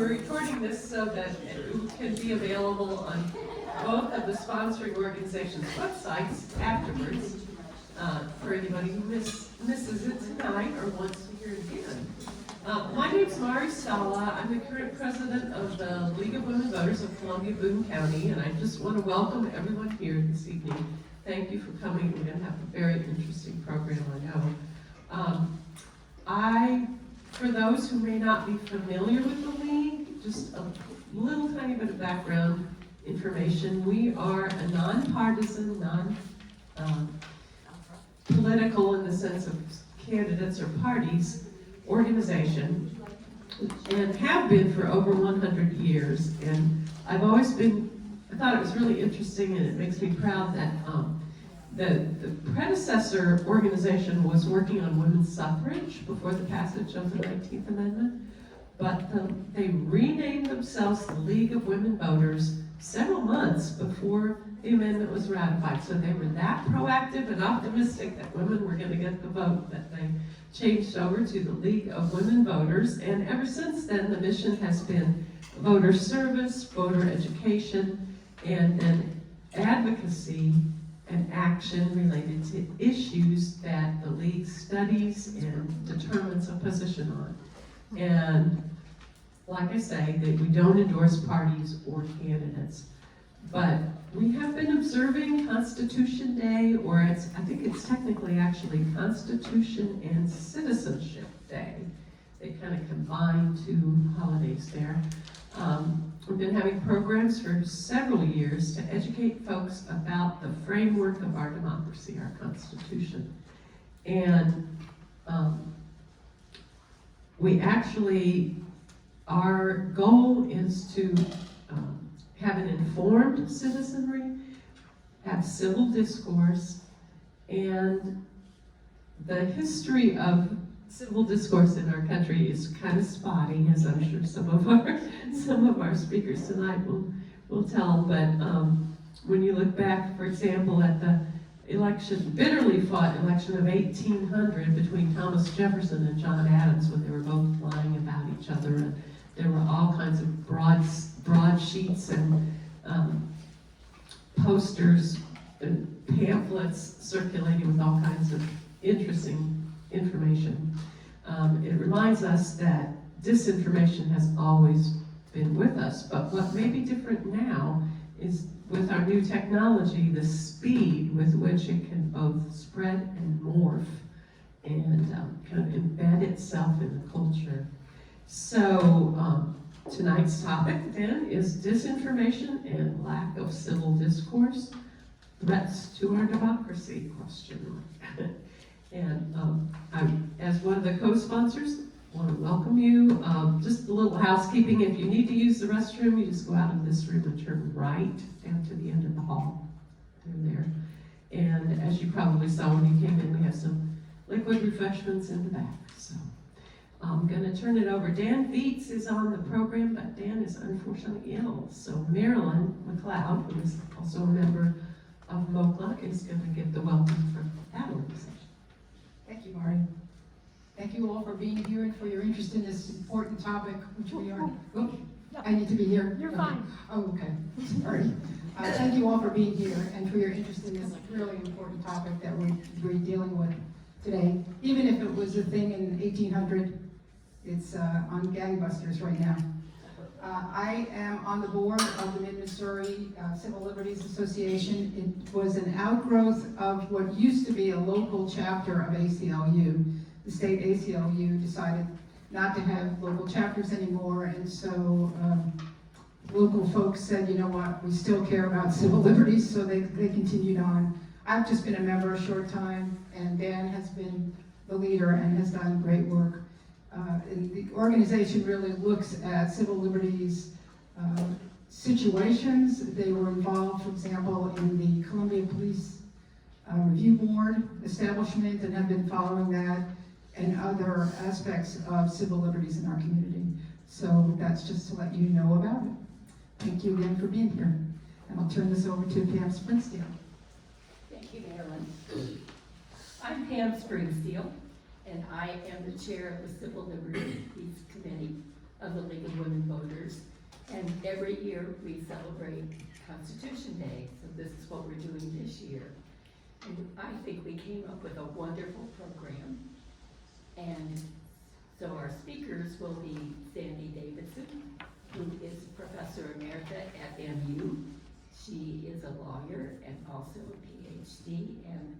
we're recording this so that it can be available on both of the sponsoring organizations' websites afterwards for anybody who misses it tonight or wants to hear it again. My name's Mari Sala. I'm the current president of the League of Women Voters of Columbia-Boone County, and I just want to welcome everyone here this evening. Thank you for coming. We're going to have a very interesting program, I know. For those who may not be familiar with the League, just a little tiny bit of background information. We are a nonpartisan, non-political in the sense of candidates or parties organization, and have been for over 100 years. And I thought it was really interesting, and it makes me proud that the predecessor organization was working on women's suffrage before the passage of the 19th Amendment, but they renamed themselves the League of Women Voters several months before the amendment was ratified. So they were that proactive and optimistic that women were going to get the vote that they changed over to the League of Women Voters. And ever since then, the mission has been voter service, voter education, and then advocacy and action related to issues that the League studies and determines a position on. And like I say, that we don't endorse parties or candidates, but we have been observing Constitution Day, or I think it's technically actually Constitution and Citizenship Day. They kind of combine two holidays there. We've been having programs for several years to educate folks about the framework of our democracy, our Constitution. And our goal is to have an informed citizenry, have civil discourse, and the history of civil discourse in our country is kind of spotty, as I'm sure some of our speakers tonight will tell. But when you look back, for example, at the bitterly fought election of 1800 between Thomas Jefferson and John Adams, when they were both lying about each other, and there were all kinds of broadsheets and posters and pamphlets circulating with all kinds of interesting information. It reminds us that disinformation has always been with us, but what may be different now is with our new technology, the speed with which it can both spread and morph and kind of embed itself in the culture. So tonight's topic then is disinformation and lack of civil discourse, threats to our democracy, question mark. And as one of the co-sponsors, I want to welcome you. Just a little housekeeping: if you need to use the restroom, you just go out of this room and turn right down to the end of the hall. They're there. And as you probably saw when you came in, we have some liquid refreshments in the back. So I'm going to turn it over. Dan Vietz is on the program, but Dan is unfortunately ill. So Marilyn McLeod, who is also a member of MOCLA, is going to give the welcome from that organization. Thank you, Mari. Thank you all for being here and for your interest in this important topic, which we are. Oh, I need to be here. You're fine. Oh, okay. Sorry. Thank you all for being here and for your interest in this really important topic that we're dealing with today. Even if it was a thing in 1800, it's on gangbusters right now. I am on the board of the Mid-Missouri Civil Liberties Association. It was an outgrowth of what used to be a local chapter of ACLU. The state ACLU decided not to have local chapters anymore, and so local folks said, you know what, we still care about civil liberties, so they continued on. I've just been a member a short time, and Dan has been the leader and has done great work. And the organization really looks at civil liberties situations. They were involved, for example, in the Columbia Police Review Board establishment and have been following that and other aspects of civil liberties in our community. So that's just to let you know about it. Thank you again for being here. And I'll turn this over to Pam Springsteen. Thank you, Marilyn. I'm Pam Springsteen, and I am the chair of the Civil Liberties Committee of the League of Women Voters. speakers. And every year we celebrate Constitution Day, so this is what we're doing this year. And I think we came up with a wonderful program. And so our speakers will be Sandy Davidson, who is Professor Emerita at MU. She is a lawyer and also a Ph.D. and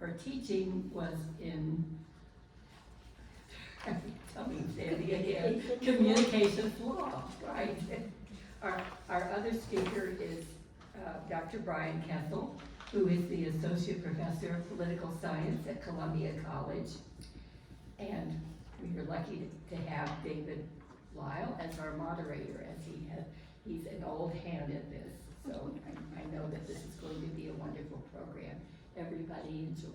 her teaching was in, tell me Sandy again, communications law, right? Our other speaker is Dr. Brian Kessel, who is the Associate Professor of Political Science at Columbia College. And we are lucky to have David Lile as our moderator, as he's an old hand at this. So I know that this is going to be a wonderful program. Everybody enjoy.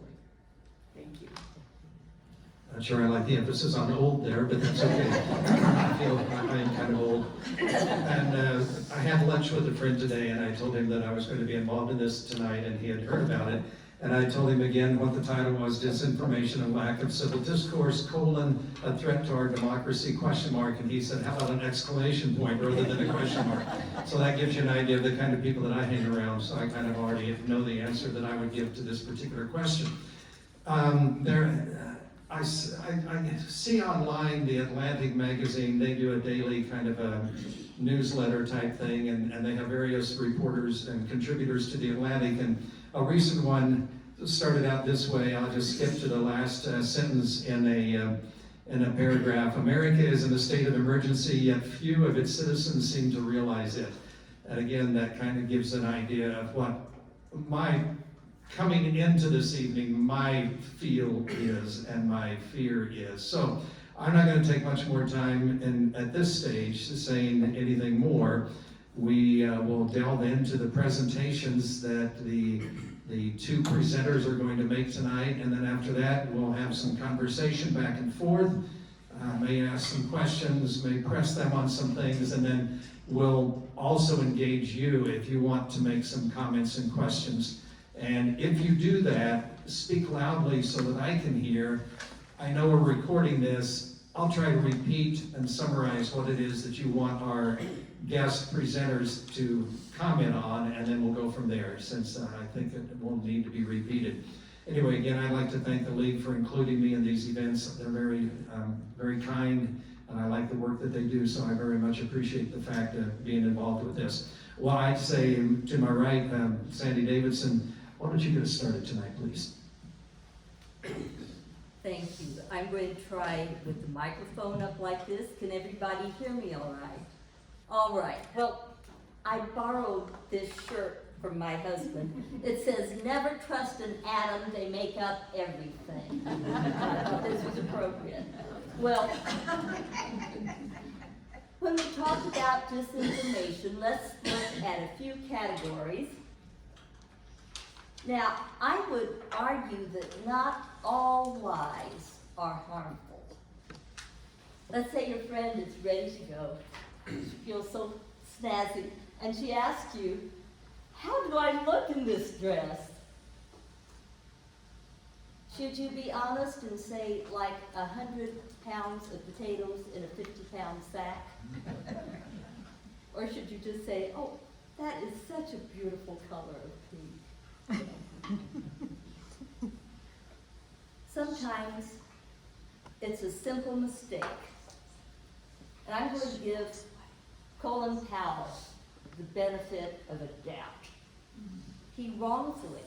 Thank you. Not sure I like the emphasis on old there, but that's okay. I feel I am kind of old. And I had lunch with a friend today, and I told him that I was going to be involved in this tonight, and he had heard about it. And I told him again what the title was: Disinformation and Lack of Civil Discourse, a threat to our democracy, ? And he said, how about an exclamation point rather than a question mark? So that gives you an idea of the kind of people that I hang around, so I kind of already know the answer that I would give to this particular question. I see online the Atlantic magazine, they do a daily kind of a newsletter type thing, and they have various reporters and contributors to the Atlantic, and a recent one started out this way. I'll just skip to the last sentence in a paragraph. America is in a state of emergency, yet few of its citizens seem to realize it. And again, that kind of gives an idea of what coming into this evening, my feel is and my fear is. So I'm not going to take much more time at this stage saying anything more. We will delve into the presentations that the two presenters are going to make tonight, and then after that we'll have some conversation back and forth. May ask some questions, may press them on some things, and then we'll also engage you if you want to make some comments and questions. And if you do that, speak loudly so that I can hear. I know we're recording this. I'll try to repeat and summarize what it is that you want our guest presenters to comment on, and then we'll go from there, since I think it won't need to be repeated. Anyway, again, I'd like to thank the League for including me in these events. They're very, very kind, and I like the work that they do, so I very much appreciate the fact of being involved with this. Well, I'd say to my right, Sandy Davidson, why don't you get us started tonight, please? Thank you. I'm going to try with the microphone up like this. Can everybody hear me all right? All right. Well, I borrowed this shirt from my husband. It says, never trust an atom, they make up everything. I thought this was appropriate. Well, when we talk about disinformation, let's look at a few categories. Now, I would argue that not all lies are harmful. Let's say your friend is ready to go. She feels so snazzy, and she asks you, how do I look in this dress? Should you be honest and say, like 100 pounds of potatoes in a 50-pound sack? Or should you just say, oh, that is such a beautiful color of pink? Sometimes it's a simple mistake. And I'm going to give Colin Powell the benefit of a doubt. He wrongfully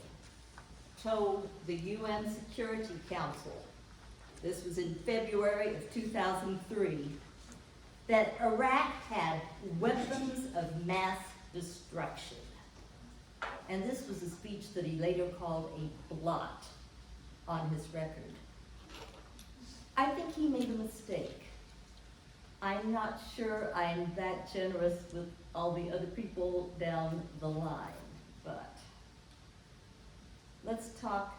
told the UN Security Council, this was in February of 2003, that Iraq had weapons of mass destruction. And this was a speech that he later called a blot on his record. I think he made a mistake. I'm not sure I'm that generous with all the other people down the line, but let's talk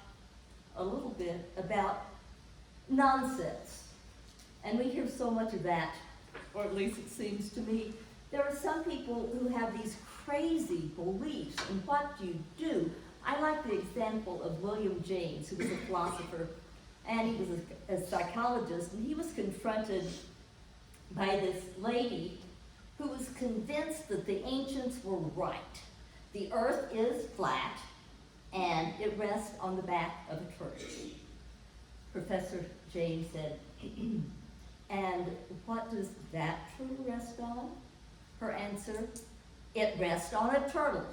a little bit about nonsense. And we hear so much of that, or at least it seems to me. There are some people who have these crazy beliefs, and what do you do? I like the example of William James, who was a philosopher, and he was a psychologist, and he was confronted by this lady who was convinced that the ancients were right. The earth is flat and it rests on the back of a turtle. Professor James said, and what does that turtle rest on? Her answer, it rests on a turtle.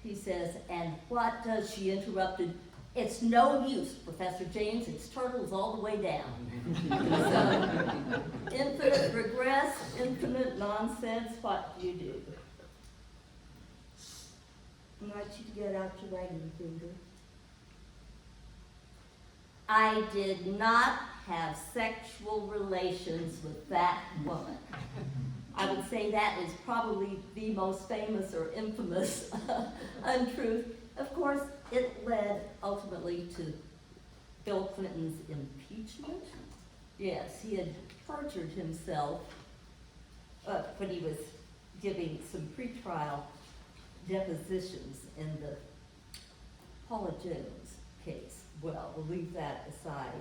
He says, and what does, she interrupted, it's no use, Professor James, its turtles all the way down. So, infinite regress, infinite nonsense, what do you do? I want you to get out your writing finger. I did not have sexual relations with that woman. I would say that is probably the most famous or infamous untruth. Of course, it led ultimately to Bill Clinton's impeachment. Yes, he had perjured himself when he was giving some pretrial depositions in the Paula Jones case. Well, we'll leave that aside.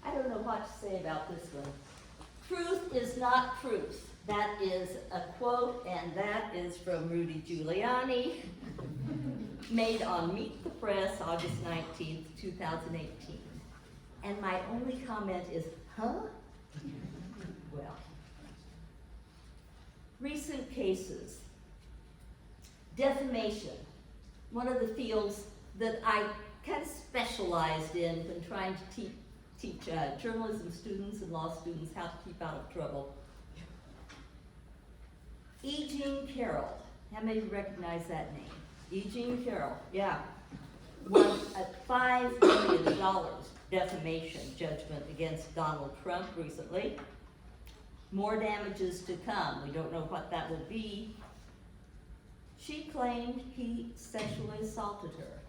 I don't know what to say about this one. Truth is not truth. That is a quote, and that is from Rudy Giuliani, made on Meet the Press, August 19th, 2018. And my only comment is, huh? Well, recent cases. Defamation, one of the fields that I kind of specialized in when trying to teach journalism students and law students how to keep out of trouble. E. Jean Carroll, how many of you recognize that name? E. Jean Carroll, yeah, won a $5 million defamation judgment against Donald Trump recently. More damages to come. We don't know what that will be. She claimed he sexually assaulted her.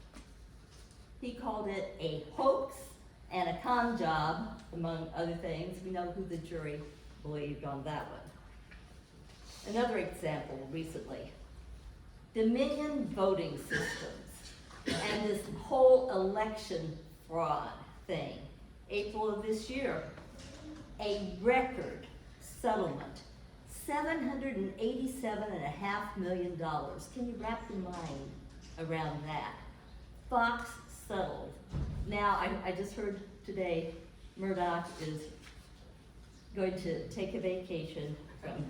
He called it a hoax and a con job, among other things. We know who the jury believed on that one. Another example recently, Dominion voting systems and this whole election fraud thing. April of this year, a record settlement, $787.5 million. Can you wrap your mind around that? Fox settled. Now, I just heard today Murdoch is going to take a vacation from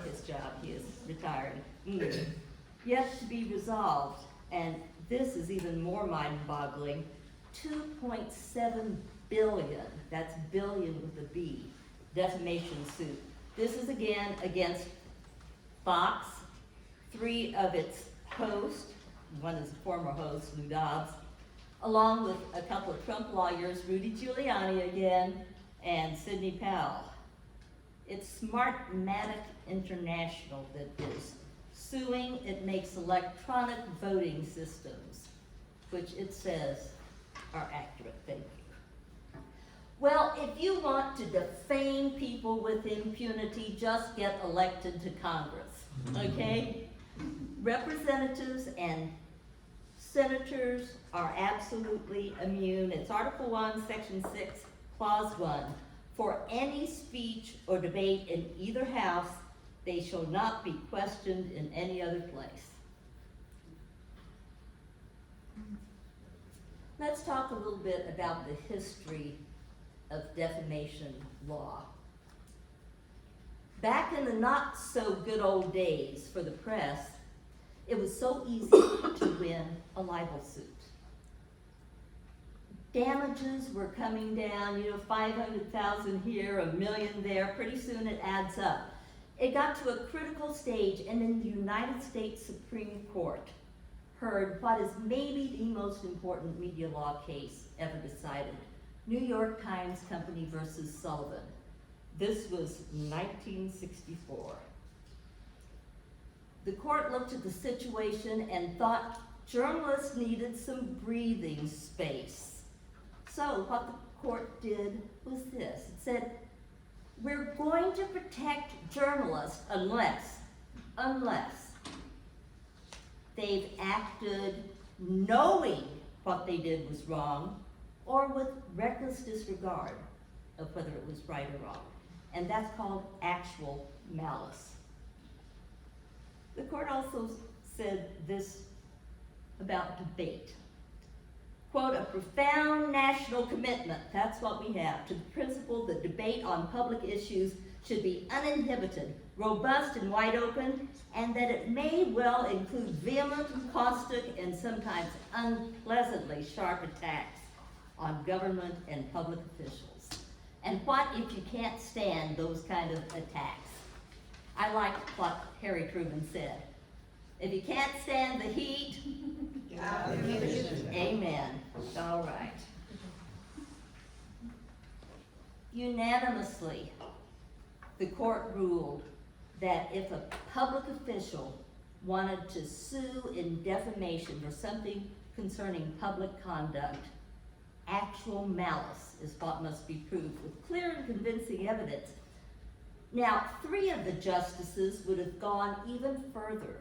his job. He is retiring. Yet to be resolved, and this is even more mind-boggling, $2.7 billion, that's billion with a B, defamation suit. This is again against Fox, 3 of its hosts, one is a former host, Lou Dobbs, along with a couple of Trump lawyers, Rudy Giuliani again, and Sidney Powell. It's Smartmatic International that is suing. It makes electronic voting systems, which it says are accurate. Thank you. Well, if you want to defame people with impunity, just get elected to Congress, okay? Representatives and senators are absolutely immune. It's Article 1, Section 6, Clause 1. For any speech or debate in either house, they shall not be questioned in any other place. Let's talk a little bit about the history of defamation law. Back in the not so good old days for the press, it was so easy to win a libel suit. Damages were coming down, 500,000 here, $1 million there. Pretty soon it adds up. It got to a critical stage, and then the United States Supreme Court heard what is maybe the most important media law case ever decided. New York Times Company versus Sullivan. This was 1964. The court looked at the situation and thought journalists needed some breathing space. So what the court did was this. It said, we're going to protect journalists unless they've acted knowing what they did was wrong or with reckless disregard. of whether it was right or wrong. And that's called actual malice. The court also said this about debate. Quote, a profound national commitment, that's what we have, to the principle that debate on public issues should be uninhibited, robust and wide open, and that it may well include vehement, caustic, and sometimes unpleasantly sharp attacks on government and public officials. And what if you can't stand those kind of attacks? I like what Harry Truman said. If you can't stand the heat, amen. All right. Unanimously, the court ruled that if a public official wanted to sue in defamation for something concerning public conduct, actual malice is what must be proved with clear and convincing evidence. Now, 3 of the justices would have gone even further.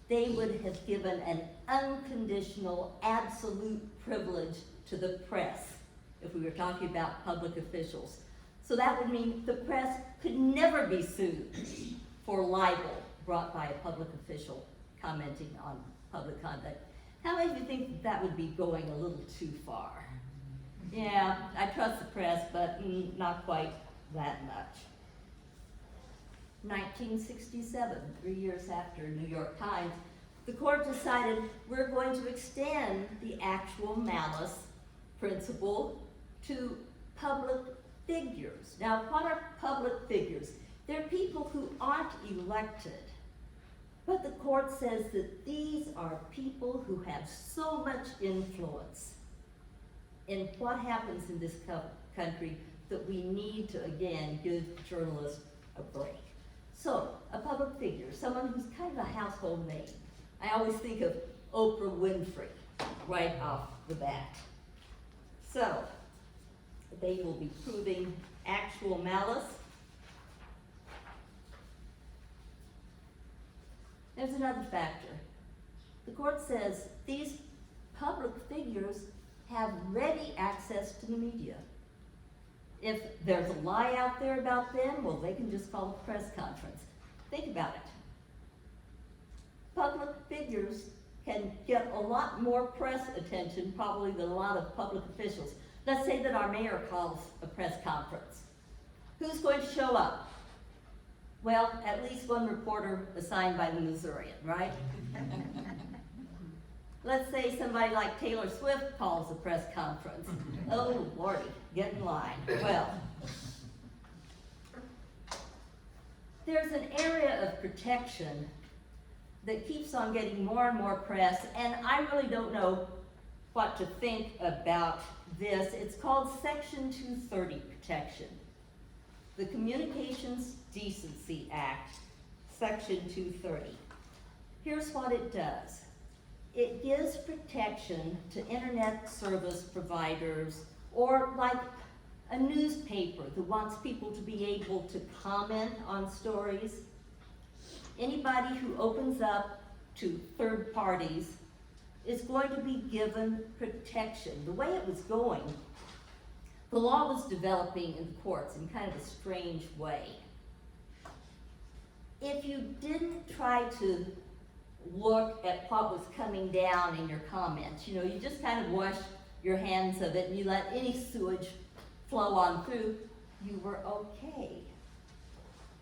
They would have given an unconditional, absolute privilege to the press, if we were talking about public officials. So that would mean the press could never be sued for libel brought by a public official commenting on public conduct. How many of you think that would be going a little too far? Yeah, I trust the press, but not quite that much. 1967, 3 years after New York Times, the court decided we're going to extend the actual malice principle to public figures. Now, what are public figures? They're people who aren't elected. But the court says that these are people who have so much influence in what happens in this country that we need to, again, give journalists a break. So, a public figure, someone who's kind of a household name. I always think of Oprah Winfrey right off the bat. So, they will be proving actual malice. There's another factor. The court says these public figures have ready access to the media. If there's a lie out there about them, well, they can just call a press conference. Think about it. Public figures can get a lot more press attention probably than a lot of public officials. Let's say that our mayor calls a press conference. Who's going to show up? Well, at least one reporter assigned by the Missourian, right? Let's say somebody like Taylor Swift calls a press conference. Oh, Lordy, get in line. Well, there's an area of protection that keeps on getting more and more press, and I really don't know what to think about this. It's called Section 230 protection. The Communications Decency Act, Section 230. Here's what it does. It gives protection to internet service providers or like a newspaper that wants people to be able to comment on stories. Anybody who opens up to third parties is going to be given protection. The way it was going, the law was developing in the courts in kind of a strange way. If you didn't try to look at what was coming down in your comments, you just kind of wash your hands of it and you let any sewage flow on through, you were okay.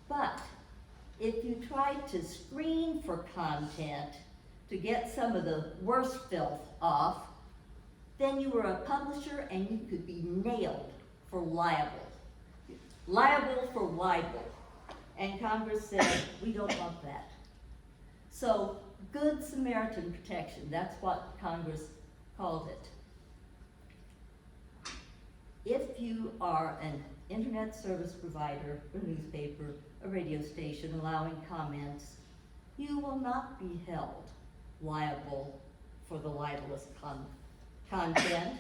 But if you tried to screen for content to get some of the worst filth off, then you were a publisher and you could be nailed for libel. Liable for libel. And Congress said, we don't want that. So, Good Samaritan protection, that's what Congress called it. If you are an internet service provider, a newspaper, a radio station allowing comments, you will not be held liable for the libelous content.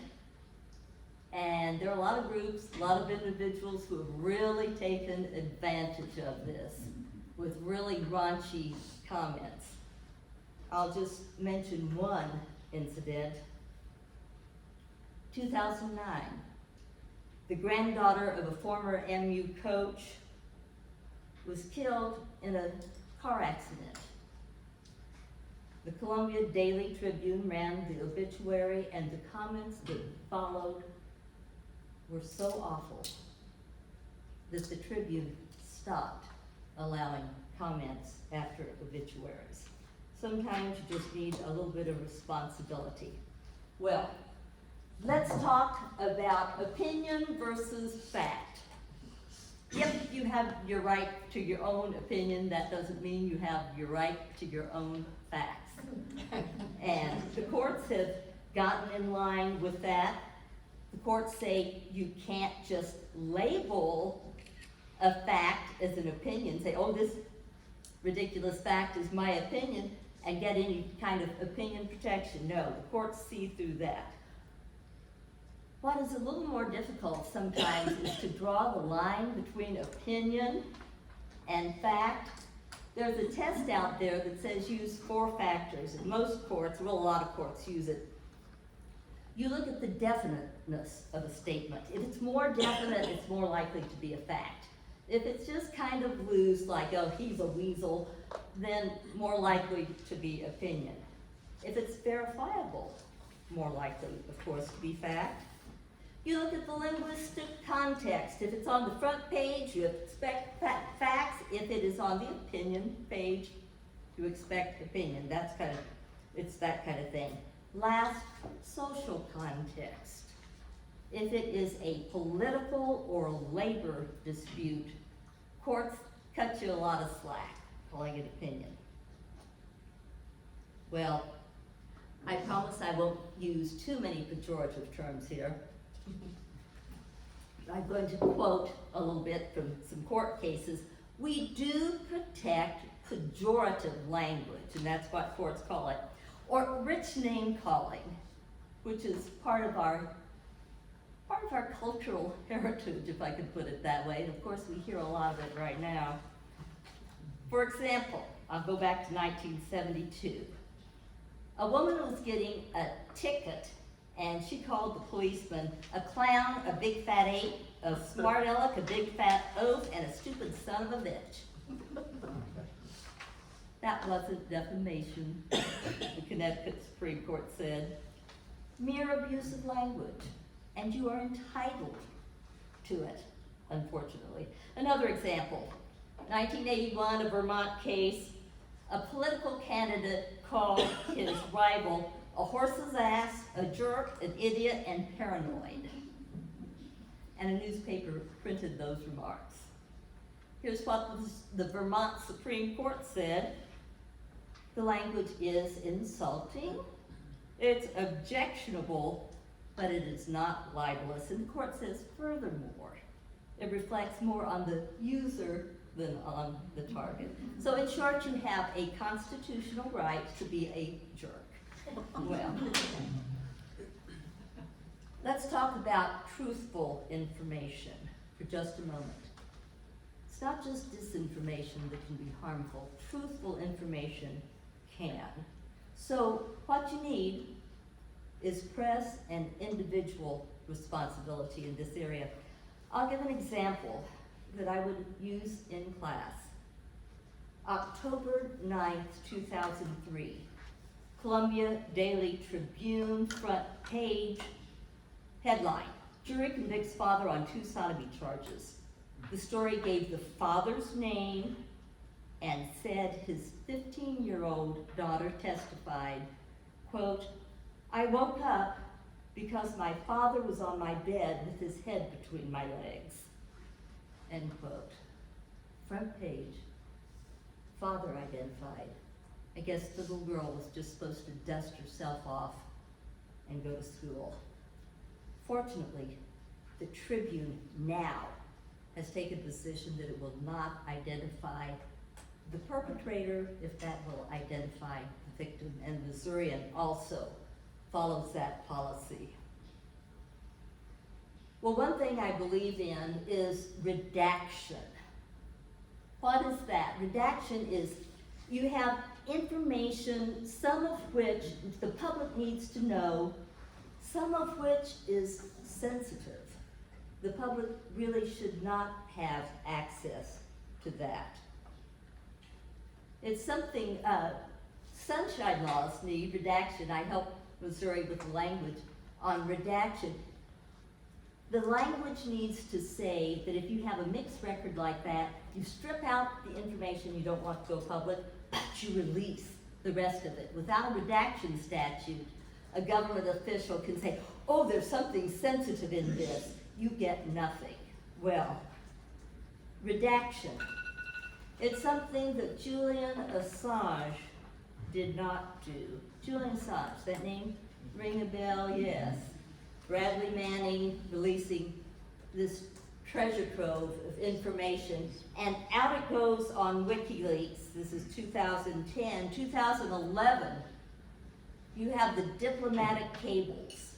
And there are a lot of groups, a lot of individuals who have really taken advantage of this with really raunchy comments. I'll just mention one incident. 2009, the granddaughter of a former MU coach, was killed in a car accident. The Columbia Daily Tribune ran the obituary, and the comments that followed were so awful that the Tribune stopped allowing comments after obituaries. Sometimes you just need a little bit of responsibility. Well, let's talk about opinion versus fact. If you have your right to your own opinion, that doesn't mean you have your right to your own facts. And the courts have gotten in line with that. The courts say you can't just label a fact as an opinion, say, oh, this ridiculous fact is my opinion, and get any kind of opinion protection. No, the courts see through that. What is a little more difficult sometimes is to draw the line between opinion and fact. There's a test out there that says use 4 factors, and most courts, well, a lot of courts use it. You look at the definiteness of a statement. If it's more definite, it's more likely to be a fact. If it's just kind of loose, like, oh, he's a weasel, then more likely to be opinion. If it's verifiable, more likely, of course, to be fact. You look at the linguistic context. If it's on the front page, you expect facts. If it is on the opinion page, you expect opinion. It's that kind of thing. Last, social context. If it is a political or labor dispute, courts cut you a lot of slack, calling it opinion. Well, I promise I won't use too many pejorative terms here. I'm going to quote a little bit from some court cases. We do protect pejorative language, and that's what courts call it, or rich name calling, which is part of our cultural heritage, if I could put it that way. And of course, we hear a lot of it right now. For example, I'll go back to 1972. A woman was getting a ticket, and she called the policeman a clown, a big fat ape, a smart aleck, a big fat oaf, and a stupid son of a bitch. That wasn't defamation, the Connecticut Supreme Court said. Mere abuse of language, and you are entitled to it, unfortunately. Another example, 1981, a Vermont case, a political candidate called his rival a horse's ass, a jerk, an idiot, and paranoid. And a newspaper printed those remarks. Here's what the Vermont Supreme Court said. The language is insulting, it's objectionable, but it is not libelous. And the court says, furthermore, it reflects more on the user than on the target. So in short, you have a constitutional right to be a jerk. Well, let's talk about truthful information for just a moment. It's not just disinformation that can be harmful. Truthful information can. So what you need is press and individual responsibility in this area. I'll give an example that I would use in class. October 9th, 2003. Columbia Daily Tribune, front page, headline, jury convicts father on 2 sodomy charges. The story gave the father's name and said his 15-year-old daughter testified, quote, I woke up because my father was on my bed with his head between my legs, end quote. Front page, father identified. I guess the little girl was just supposed to dust herself off and go to school. Fortunately, the Tribune now has taken a position that it will not identify the perpetrator if that will identify the victim, and Missourian also follows that policy. Well, one thing I believe in is redaction. What is that? Redaction is you have information, some of which the public needs to know, some of which is sensitive. The public really should not have access to that. It's something, sunshine laws need redaction. I helped Missouri with the language on redaction. The language needs to say that if you have a mixed record like that, you strip out the information you don't want to go public, but you release the rest of it. Without a redaction statute, a government official can say, oh, there's something sensitive in this. You get nothing. Well, redaction. It's something that Julian Assange did not do. Julian Assange, that name ring a bell? Yes. Bradley Manning releasing this treasure trove of information, and out it goes on WikiLeaks. This is 2010. 2011, you have the diplomatic cables.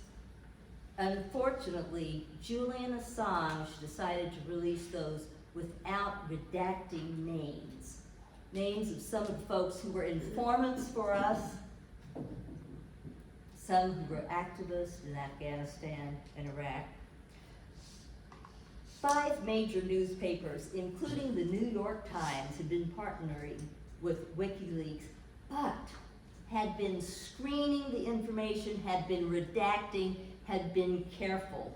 Unfortunately, Julian Assange decided to release those without redacting names. Names of some of the folks who were informants for us, some who were activists in Afghanistan and Iraq. 5 major newspapers, including the New York Times, had been partnering with WikiLeaks, but had been screening the information, had been redacting, had been careful.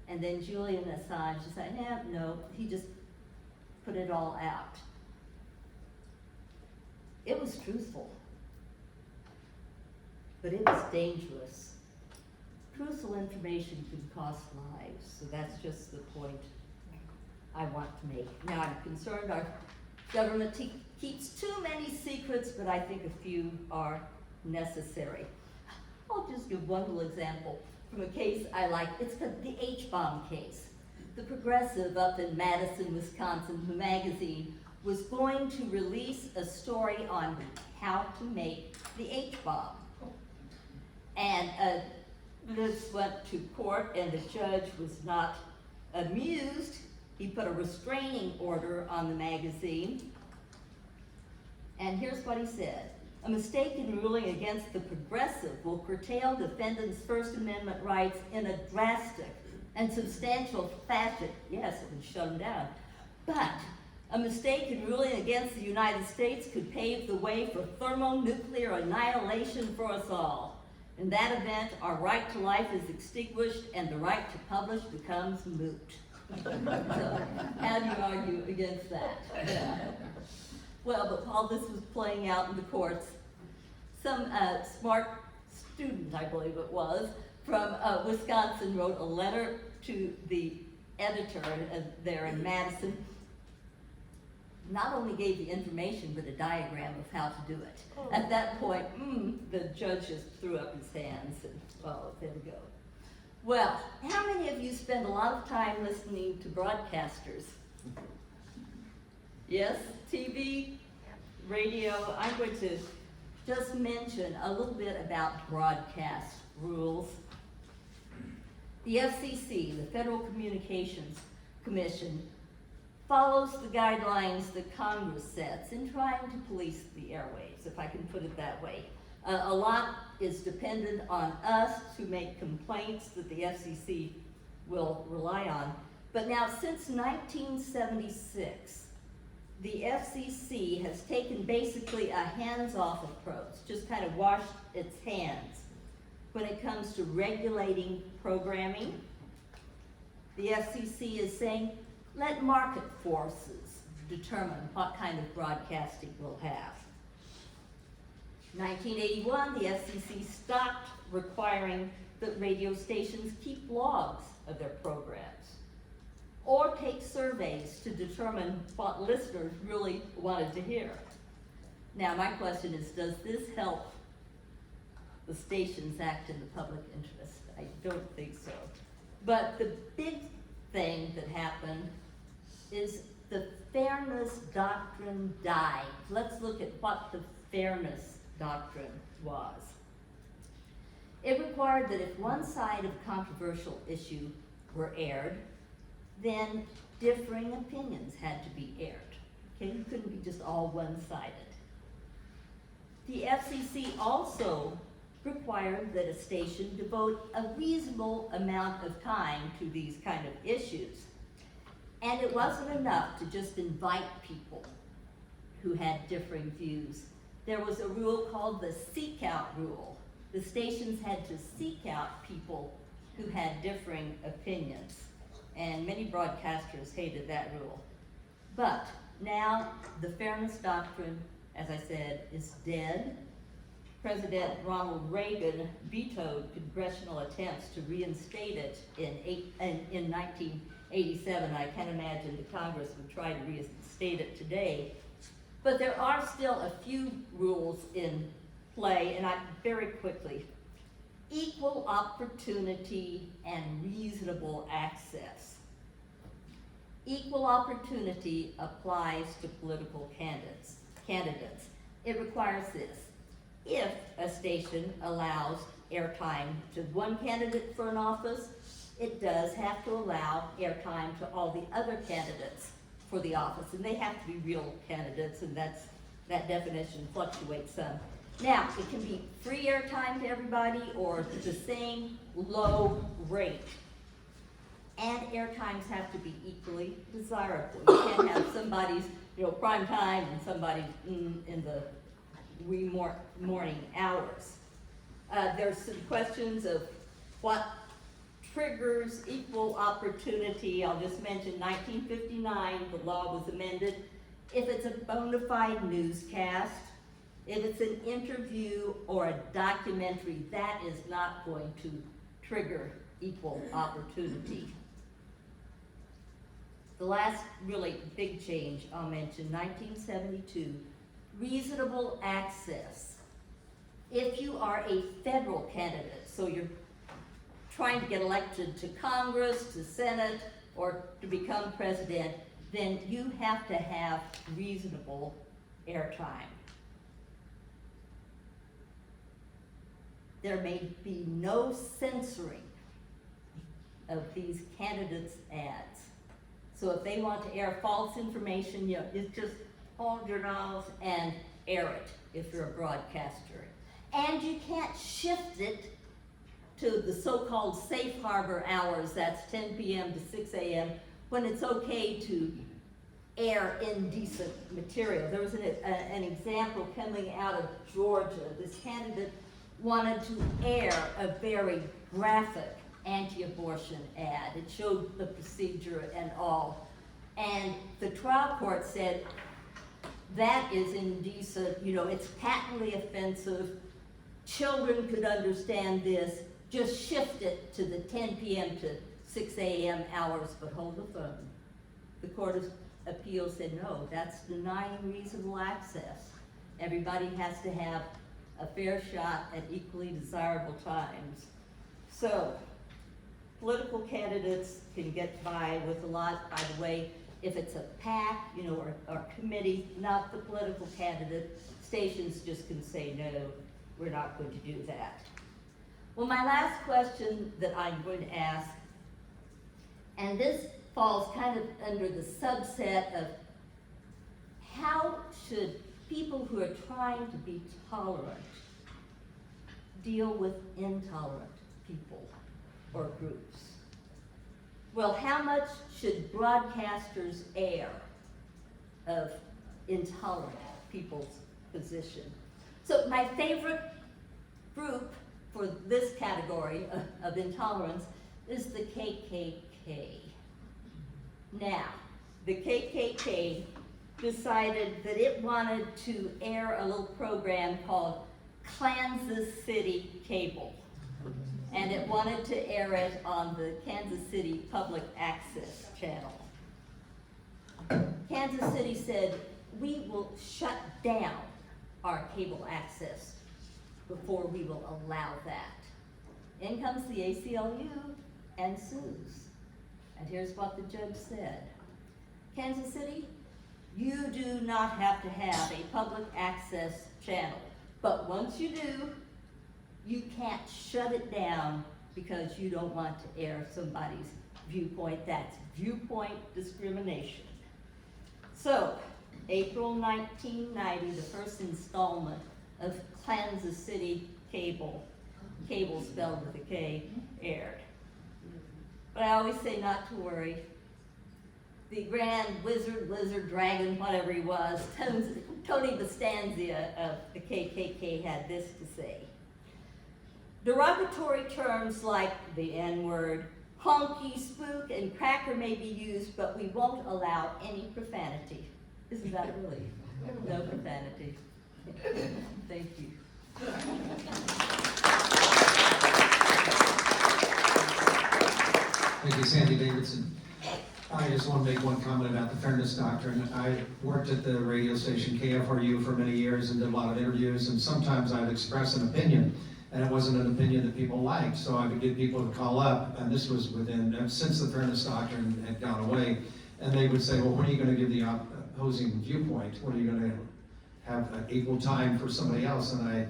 And then Julian Assange decided, no, he just put it all out. It was truthful, but it was dangerous. Truthful information can cost lives, so that's just the point I want to make. Now, I'm concerned our government keeps too many secrets, but I think a few are necessary. I'll just give one little example from a case I like. It's the H-bomb case. The Progressive up in Madison, Wisconsin, the magazine, was going to release a story on how to make the H-bomb. And this went to court, and the judge was not amused. He put a restraining order on the magazine. And here's what he said. A mistake in ruling against the Progressive will curtail defendants' First Amendment rights in a drastic and substantial fashion. Yes, it would shut them down. But a mistake in ruling against the United States could pave the way for thermonuclear annihilation for us all. In that event, our right to life is extinguished and the right to publish becomes moot. So, how do you argue against that? Yeah. Well, but while this was playing out in the courts, some smart student, I believe it was, from Wisconsin wrote a letter to the editor there in Madison. Not only gave the information, but a diagram of how to do it. Oh. At that point, the judge just threw up his hands and, oh, there we go. Well, how many of you spend a lot of time listening to broadcasters? Yes, TV, radio. I'm going to just mention a little bit about broadcast rules. The FCC, the Federal Communications Commission, follows the guidelines that Congress sets in trying to police the airwaves, if I can put it that way. A lot is dependent on us to make complaints that the FCC will rely on. But now, since 1976, the FCC has taken basically a hands-off approach, just kind of washed its hands when it comes to regulating programming. The FCC is saying, let market forces determine what kind of broadcasting we'll have. 1981, the FCC stopped requiring that radio stations keep logs of their programs or take surveys to determine what listeners really wanted to hear. Now, my question is, does this help the stations act in the public interest? I don't think so. But the big thing that happened is the fairness doctrine died. Let's look at what the fairness doctrine was. It required that if one side of a controversial issue were aired, then differing opinions had to be aired. Okay, you couldn't be just all one-sided. The FCC also required that a station devote a reasonable amount of time to these kind of issues. And it wasn't enough to just invite people who had differing views. There was a rule called the seek out rule. The stations had to seek out people who had differing opinions. And many broadcasters hated that rule. But now the fairness doctrine, as I said, is dead. President Ronald Reagan vetoed congressional attempts to reinstate it in 1987. I can't imagine the Congress would try to reinstate it today. But there are still a few rules in play, and very quickly. Equal opportunity and reasonable access. Equal opportunity applies to political candidates. It requires this. If a station allows airtime to one candidate for an office, it does have to allow airtime to all the other candidates for the office, and they have to be real candidates, and that definition fluctuates some. Now, it can be free airtime to everybody or the same low rate. And airtimes have to be equally desirable. You can't have somebody's, prime time and somebody in the wee morning hours. There's some questions of what triggers equal opportunity. I'll just mention 1959, the law was amended. If it's a bona fide newscast, if it's an interview or a documentary, that is not going to trigger equal opportunity. The last really big change I'll mention, 1972, reasonable access. If you are a federal candidate, so you're trying to get elected to Congress, to Senate, or to become president, then you have to have reasonable airtime. There may be no censoring of these candidates' ads. So if they want to air false information, it's just hold your nose and air it if you're a broadcaster. And you can't shift it to the so-called safe harbor hours, that's 10 p.m. to 6 a.m., when it's okay to air indecent material. There was an example coming out of Georgia. This candidate wanted to air a very graphic anti-abortion ad. It showed the procedure and all. And the trial court said, that is indecent, it's patently offensive. Children could understand this. Just shift it to the 10 p.m. to 6 a.m. hours, but hold the phone. The Court of Appeals said, no, that's denying reasonable access. Everybody has to have a fair shot at equally desirable times. So, political candidates can get by with a lot. By the way, if it's a PAC, or committee, not the political candidate, stations just can say, no, we're not going to do that. Well, my last question that I'm going to ask, and this falls kind of under the subset of how should people who are trying to be tolerant deal with intolerant people or groups? Well, how much should broadcasters air of intolerant people's position? So my favorite group for this category of intolerance is the KKK. Now, the KKK decided that it wanted to air a little program called Kansas City Cable. And it wanted to air it on the Kansas City Public Access Channel. Kansas City said, we will shut down our cable access before we will allow that. In comes the ACLU and sues. And here's what the judge said. Kansas City, you do not have to have a public access channel. But once you do, you can't shut it down because you don't want to air somebody's viewpoint. That's viewpoint discrimination. So, April 1990, the first installment of Kansas City cable spelled with a K, aired. But I always say not to worry. The grand wizard, lizard, dragon, whatever he was, Tony Bastanzia of the KKK had this to say. Derogatory terms like the N-word, honky, spook, and cracker may be used, but we won't allow any profanity. Isn't that a relief? No profanity. Thank you. Thank you, Sandy Davidson. I just want to make one comment about the fairness doctrine. I worked at the radio station KFRU for many years and did a lot of interviews, and sometimes I'd express an opinion, and it wasn't an opinion that people liked, so I would get people to call up, and this was since the fairness doctrine had gone away, and they would say, well, when are you going to give the opposing viewpoint? When are you going to have an equal time for somebody else? And I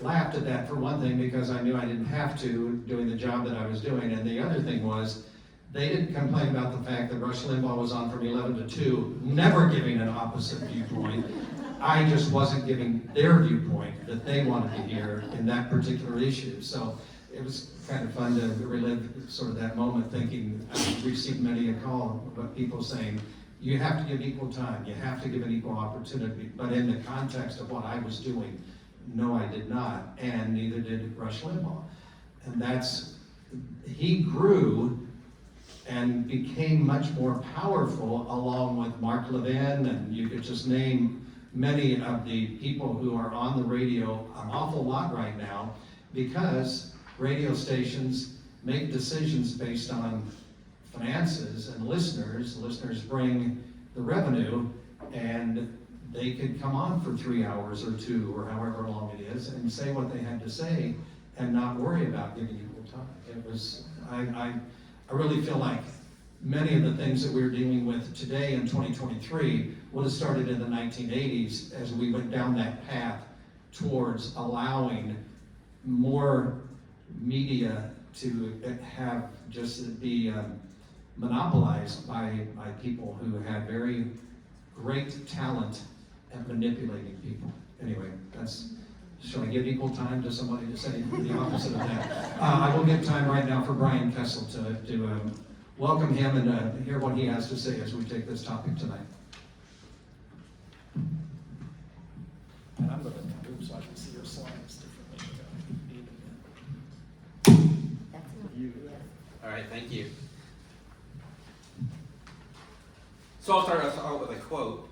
laughed at that for one thing, because I knew I didn't have to doing the job that I was doing, and the other thing was, they didn't complain about the fact that Rush Limbaugh was on from 11 to 2, never giving an opposite viewpoint. I just wasn't giving their viewpoint that they wanted to hear in that particular issue. So it was kind of fun to relive sort of that moment, thinking I received many a call about people saying, you have to give equal time, you have to give an equal opportunity. But in the context of what I was doing, no, I did not, and neither did Rush Limbaugh. And he grew and became much more powerful along with Mark Levin, and you could just name many of the people who are on the radio an awful lot right now, because radio stations make decisions based on finances and listeners. Listeners bring the revenue, and they could come on for 3 hours or 2 or however long it is and say what they had to say and not worry about giving equal time. It was, I really feel like many of the things that we're dealing with today in 2023 would have started in the 1980s as we went down that path towards allowing more media to have just be monopolized by people who had very great talent at manipulating people. Anyway, should I give equal time to somebody to say the opposite of that? I will give time right now for Brian Kessel to welcome him and hear what he has to say as we take this topic tonight. And I'm going to move so I can see your slides differently. All right, thank you. So I'll start out with a quote.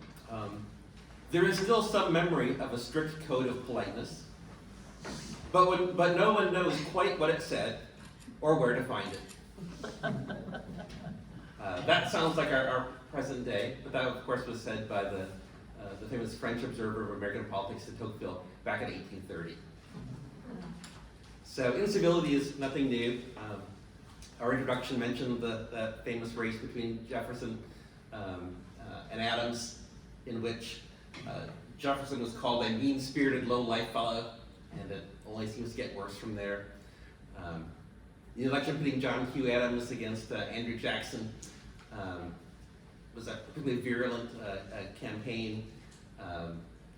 There is still some memory of a strict code of politeness, but no one knows quite what it said or where to find it. That sounds like our present day, but that of course was said by the famous French observer of American politics de Tocqueville back in 1830. So incivility is nothing new. Our introduction mentioned the famous race between Jefferson and Adams, in which Jefferson was called a mean-spirited, low-life fellow, and it only seems to get worse from there. The election pitting John Q. Adams against Andrew Jackson was a particularly virulent campaign.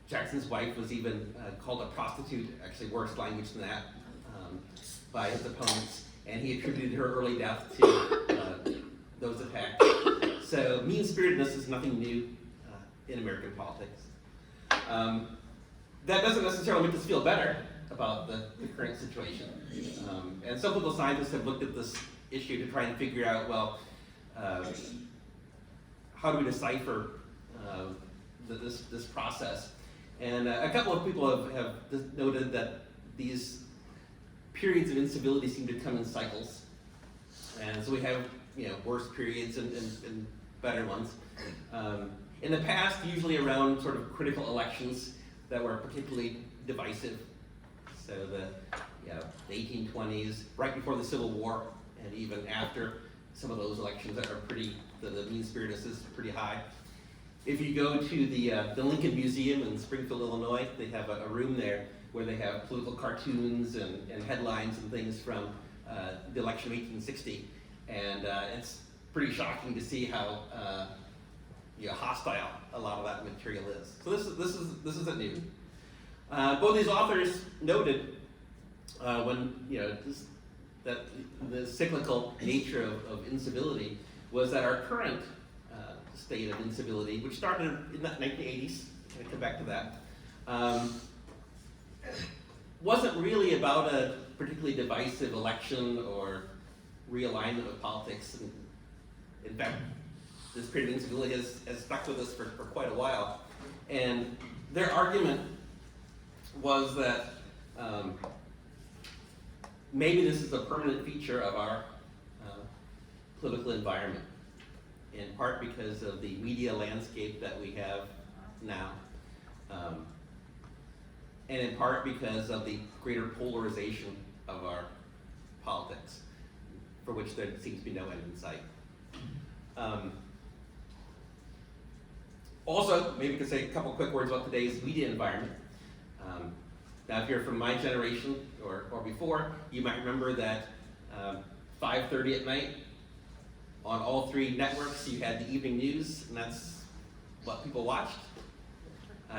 Jackson's wife was even called a prostitute, actually worse language than that, by his opponents, and he attributed her early death to those attacks. So mean-spiritedness is nothing new in American politics. That doesn't necessarily make us feel better about the current situation. And some political scientists have looked at this issue to try and figure out, well, how do we decipher this process? And a couple of people have noted that these periods of incivility seem to come in cycles. And so we have worse periods and better ones. In the past, usually around sort of critical elections that were particularly divisive. So the 1820s, right before the Civil War, and even after some of those elections that are the mean-spiritedness is pretty high. If you go to the Lincoln Museum in Springfield, Illinois, they have a room there where they have political cartoons and headlines and things from the election of 1860. And it's pretty shocking to see how hostile a lot of that material is. So this isn't new. Both these authors noted when, the cyclical nature of incivility was that our current state of incivility, which started in the 1980s, I'm going to come back to that, wasn't really about a particularly divisive election or realignment of politics. And in fact, this period of incivility has stuck with us for quite a while. And their argument was that maybe this is a permanent feature of our political environment, in part because of the media landscape that we have now, and in part because of the greater polarization of our politics, for which there seems to be no end in sight. Also, maybe we could say a couple quick words about today's media environment. Now, if you're from my generation or before, you might remember that 5:30 at night on all three networks, you had the evening news, and that's what people watched.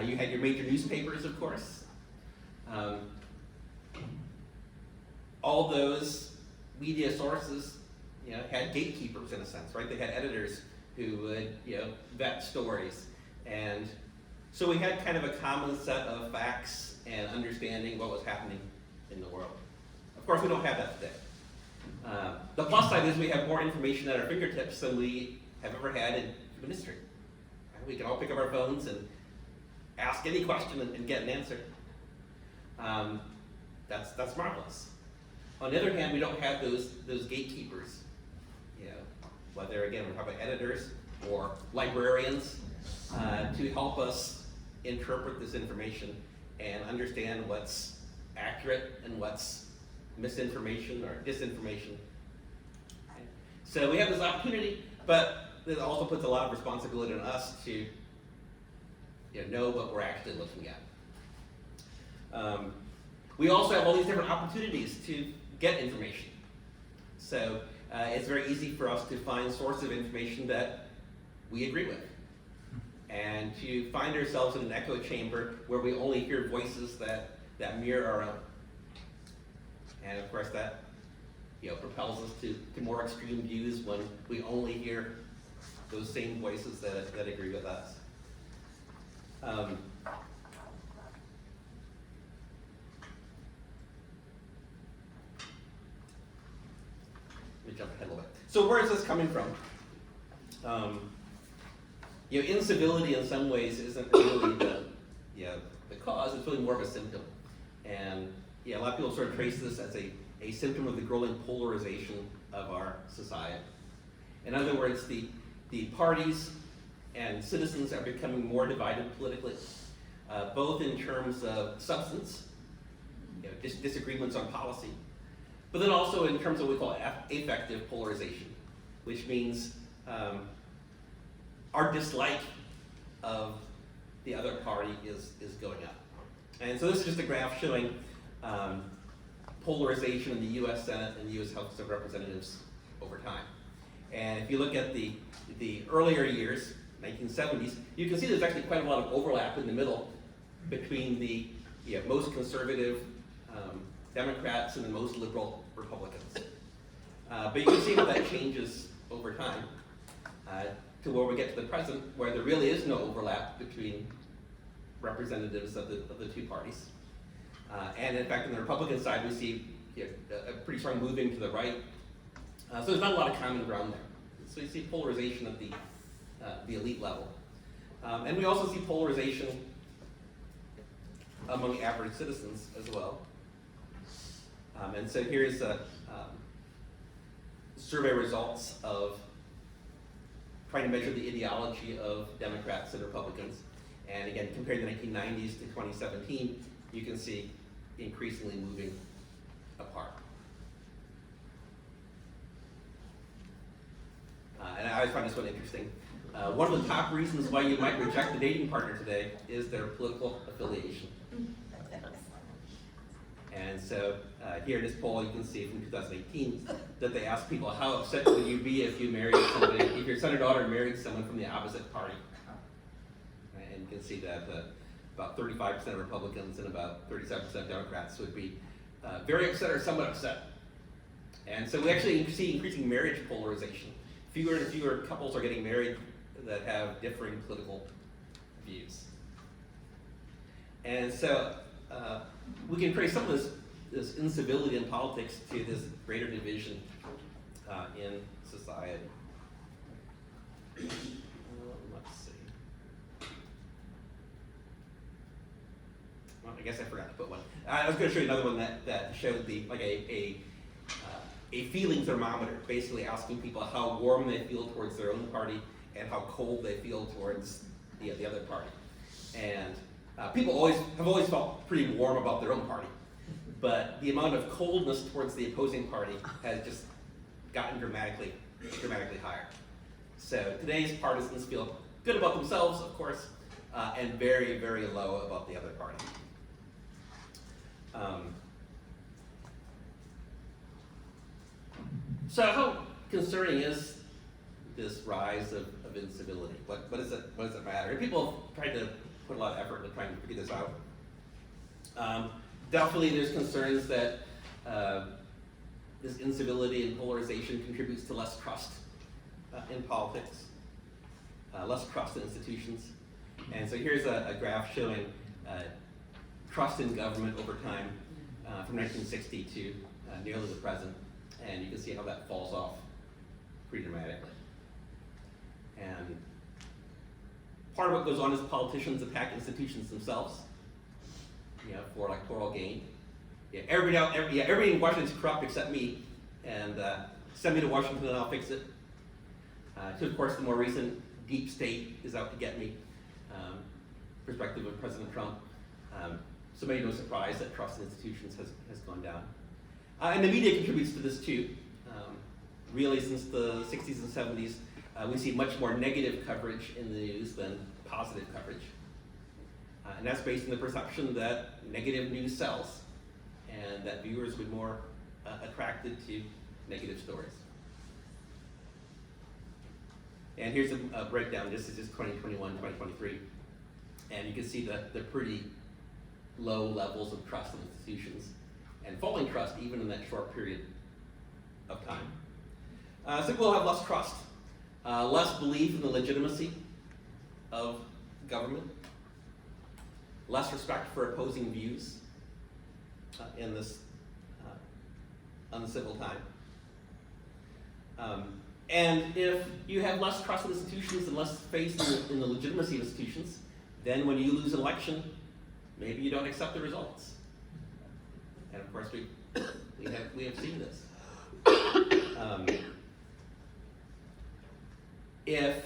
You had your major newspapers, of course. All those media sources, had gatekeepers in a sense, right? They had editors who would, vet stories. And so we had kind of a common set of facts and understanding what was happening in the world. Of course, we don't have that today. The plus side is we have more information at our fingertips than we have ever had in human history. We can all pick up our phones and ask any question and get an answer. That's marvelous. On the other hand, we don't have those gatekeepers. Whether again we're talking about editors or librarians to help us interpret this information and understand what's accurate and what's misinformation or disinformation. Okay. So we have this opportunity, but it also puts a lot of responsibility on us to know what we're actually looking at. We also have all these different opportunities to get information. So it's very easy for us to find sources of information that we agree with, and to find ourselves in an echo chamber where we only hear voices that mirror our own. And of course that propels us to more extreme views when we only hear those same voices that agree with us. Let me jump ahead a little bit. So where is this coming from? Incivility in some ways isn't really the cause, it's really more of a symptom. And a lot of people sort of trace this as a symptom of the growing polarization of our society. In other words, the parties and citizens are becoming more divided politically, both in terms of substance, disagreements on policy, but then also in terms of what we call affective polarization, which means our dislike of the other party is going up. And so this is just a graph showing polarization in the U.S. Senate and the U.S. House of Representatives over time. And if you look at the earlier years, 1970s, you can see there's actually quite a lot of overlap in the middle between the most conservative Democrats and the most liberal Republicans. But you can see how that changes over time to where we get to the present, where there really is no overlap between representatives of the two parties. And in fact, on the Republican side, we see a pretty strong moving to the right. So there's not a lot of common ground there. So you see polarization at the elite level. And we also see polarization among average citizens as well. And so here's survey results of trying to measure the ideology of Democrats and Republicans. And again, comparing the 1990s to 2017, you can see increasingly moving apart. And I always find this one interesting. One of the top reasons why you might reject a dating partner today is their political affiliation. And so here in this poll, you can see from 2018 that they asked people, how upset would you be if you married somebody, if your son or daughter married someone from the opposite party? And you can see that about 35% of Republicans and about 37% of Democrats would be very upset or somewhat upset. And so we actually see increasing marriage polarization. Fewer and fewer couples are getting married that have differing political views. And so we can trace some of this incivility in politics to this greater division in society. Let's see. Well, I guess I forgot to put one. I was going to show you another one that showed a feeling thermometer, basically asking people how warm they feel towards their own party and how cold they feel towards the other party. And people have always felt pretty warm about their own party, but the amount of coldness towards the opposing party has just gotten dramatically higher. So today's partisans feel good about themselves, of course, and very, very low about the other party. So how concerning is this rise of incivility? What does it matter? And people have tried to put a lot of effort into trying to figure this out. Definitely there's concerns that this incivility and polarization contributes to less trust in politics, less trust in institutions. And so here's a graph showing trust in government over time from 1960 to nearly the present. And you can see how that falls off pretty dramatically. And part of what goes on is politicians attack institutions themselves, for electoral gain. Everybody in Washington is corrupt except me, and send me to Washington and I'll fix it. So of course, the more recent deep state is out to get me, perspective of President Trump. So maybe no surprise that trust in institutions has gone down. And the media contributes to this too. Really, since the 60s and 70s, we see much more negative coverage in the news than positive coverage. And that's based on the perception that negative news sells, and that viewers would be more attracted to negative stories. And here's a breakdown. This is just 2021, 2023. And you can see the pretty low levels of trust in institutions, and falling trust even in that short period of time. So people have less trust, less belief in the legitimacy of government, less respect for opposing views in this uncivil time. And if you have less trust in institutions and less faith in the legitimacy of institutions, then when you lose an election, maybe you don't accept the results. And of course, we have seen this. If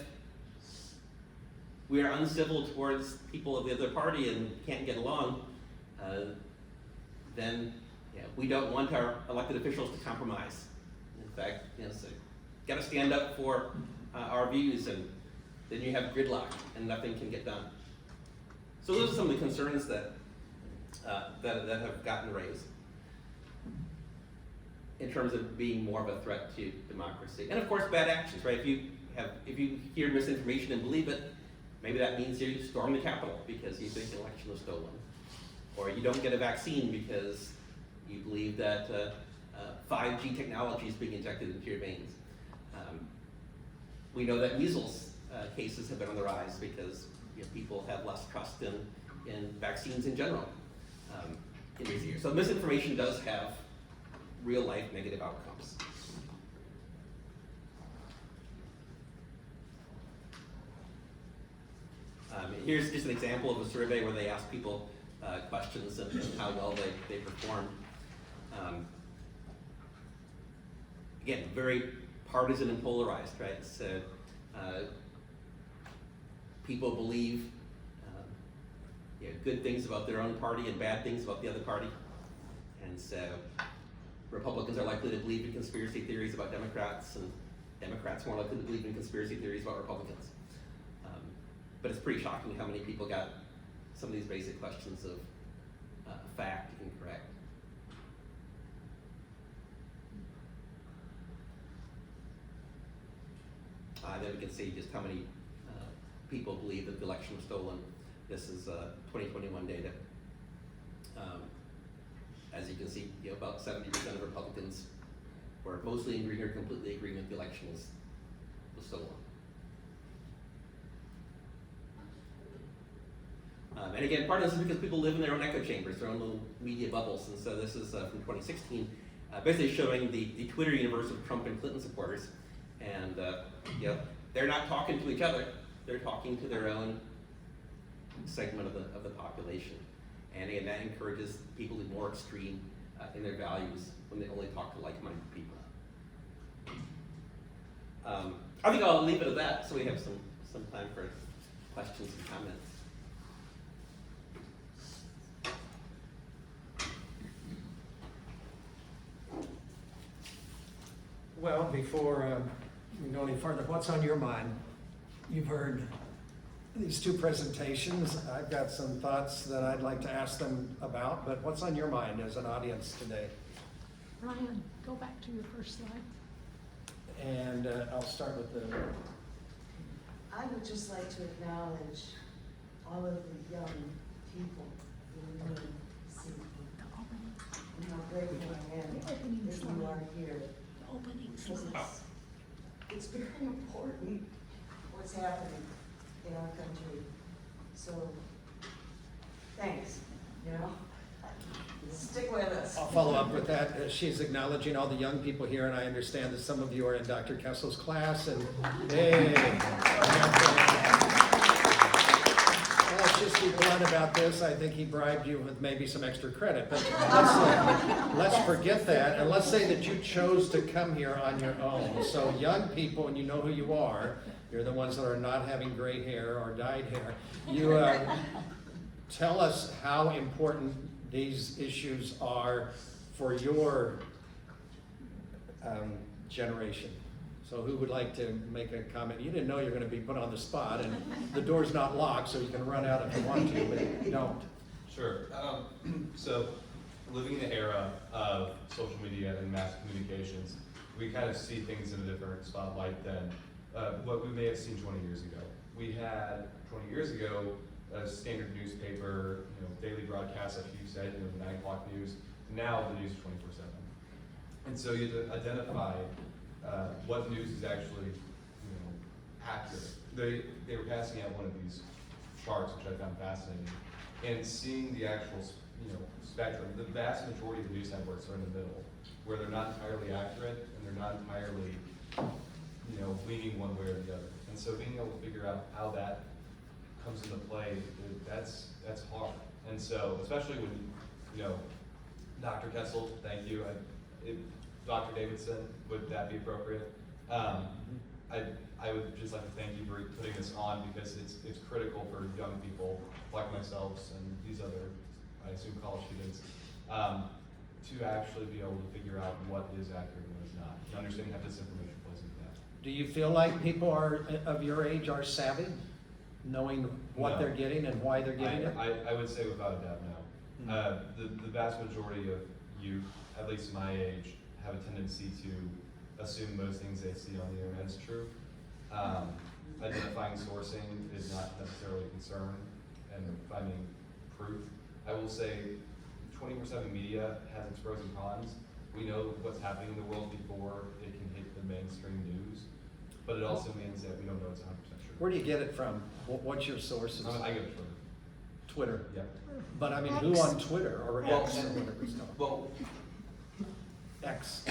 we are uncivil towards people of the other party and can't get along, then we don't want our elected officials to compromise. In fact, so got to stand up for our views, and then you have gridlock and nothing can get done. So those are some of the concerns that have gotten raised in terms of being more of a threat to democracy. And of course, bad actions, right? If you hear misinformation and believe it, maybe that means you storm the Capitol because you think the election was stolen. Or you don't get a vaccine because you believe that 5G technology is being injected into your veins. We know that measles cases have been on the rise because people have less trust in vaccines in general in these years. So misinformation does have real life negative outcomes. Here's just an example of a survey where they asked people questions and how well they performed. Again, very partisan and polarized, right? So people believe good things about their own party and bad things about the other party. And so Republicans are likely to believe in conspiracy theories about Democrats, and Democrats more likely to believe in conspiracy theories about Republicans. But it's pretty shocking how many people got some of these basic questions of fact incorrect. Then we can see just how many people believe that the election was stolen. This is 2021 data. As you can see, about 70% of Republicans were mostly in agreement or completely agreeing with the election was stolen. And again, part of this is because people live in their own echo chambers, their own little media bubbles, and so this is from 2016, basically showing the Twitter universe of Trump and Clinton supporters, and they're not talking to each other, they're talking to their own segment of the population. And again, that encourages people to be more extreme in their values when they only talk to like-minded people. I think I'll leave it at that so we have some time for questions and comments. Well, before we go any further, what's on your mind? You've heard these two presentations. I've got some thoughts that I'd like to ask them about, but what's on your mind as an audience today? Ryan, go back to your first slide. And I'll start with the... I would just like to acknowledge all of the young people who are doing CP. And how grateful I am that you are here. Because it's very important what's happening in our country. So, thanks, Stick with us. I'll follow up with that. She's acknowledging all the young people here, and I understand that some of you are in Dr. Kessel's class, and hey. Let's just be blunt about this. I think he bribed you with maybe some extra credit, but let's forget that, and let's say that you chose to come here on your own. So young people, and you know who you are, you're the ones that are not having gray hair or dyed hair. You tell us how important these issues are for your generation. So who would like to make a comment? You didn't know you were going to be put on the spot, and the door's not locked, so you can run out if you want to, but don't. Sure. So living in the era of social media and mass communications, we kind of see things in a different spotlight than what we may have seen 20 years ago. We had 20 years ago a standard newspaper, daily broadcast, like you said, the 9 o'clock news. Now the news is 24/7, and so you have to identify what news is actually, accurate. They were passing out one of these charts, which I found fascinating, and seeing the actual, spectrum. The vast majority of the news networks are in the middle, where they're not entirely accurate and they're not entirely, leaning one way or the other. And so being able to figure out how that comes into play, that's hard. And so, especially when, Dr. Kessel, thank you. Dr. Davidson, would that be appropriate? I would just like to thank you for putting this on, because it's critical for young people like myself and these other, I assume, college students, to actually be able to figure out what is accurate and what is not, and understanding how disinformation plays into that. Do you feel like people of your age are savvy, knowing what No. they're getting and why they're getting it? I would say without a doubt, no. The vast majority of youth, at least my age, have a tendency to assume most things they see on the internet is true. Identifying sourcing is not necessarily a concern, and finding proof. I will say 24/7 media has its pros and cons. We know what's happening in the world before it can hit the mainstream news, but it also means that we don't know it's 100% true. Where do you get it from? What's your sources? I get it from Twitter. Yeah. But I mean, who on Twitter or X or whatever it's called? Well, X.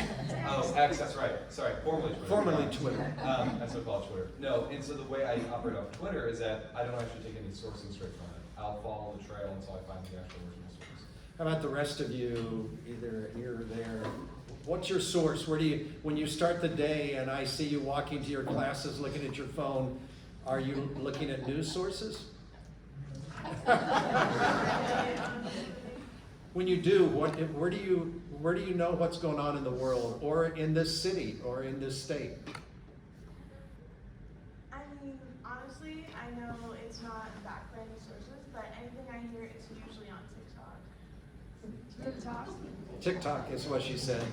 oh, X, that's right. Sorry, formerly Twitter. Formerly Twitter. That's what I call Twitter. No, and so the way I operate off Twitter is that I don't actually take any sourcing straight from it. I'll follow the trail until I find the actual original source. How about the rest of you, either here or there? What's your source? When you start the day and I see you walking to your classes looking at your phone, are you looking at news sources? When you do, where do you know what's going on in the world, or in this city, or in this state? I mean, honestly, I know it's not backed by any sources, but anything I hear is usually on TikTok. TikTok is what she said.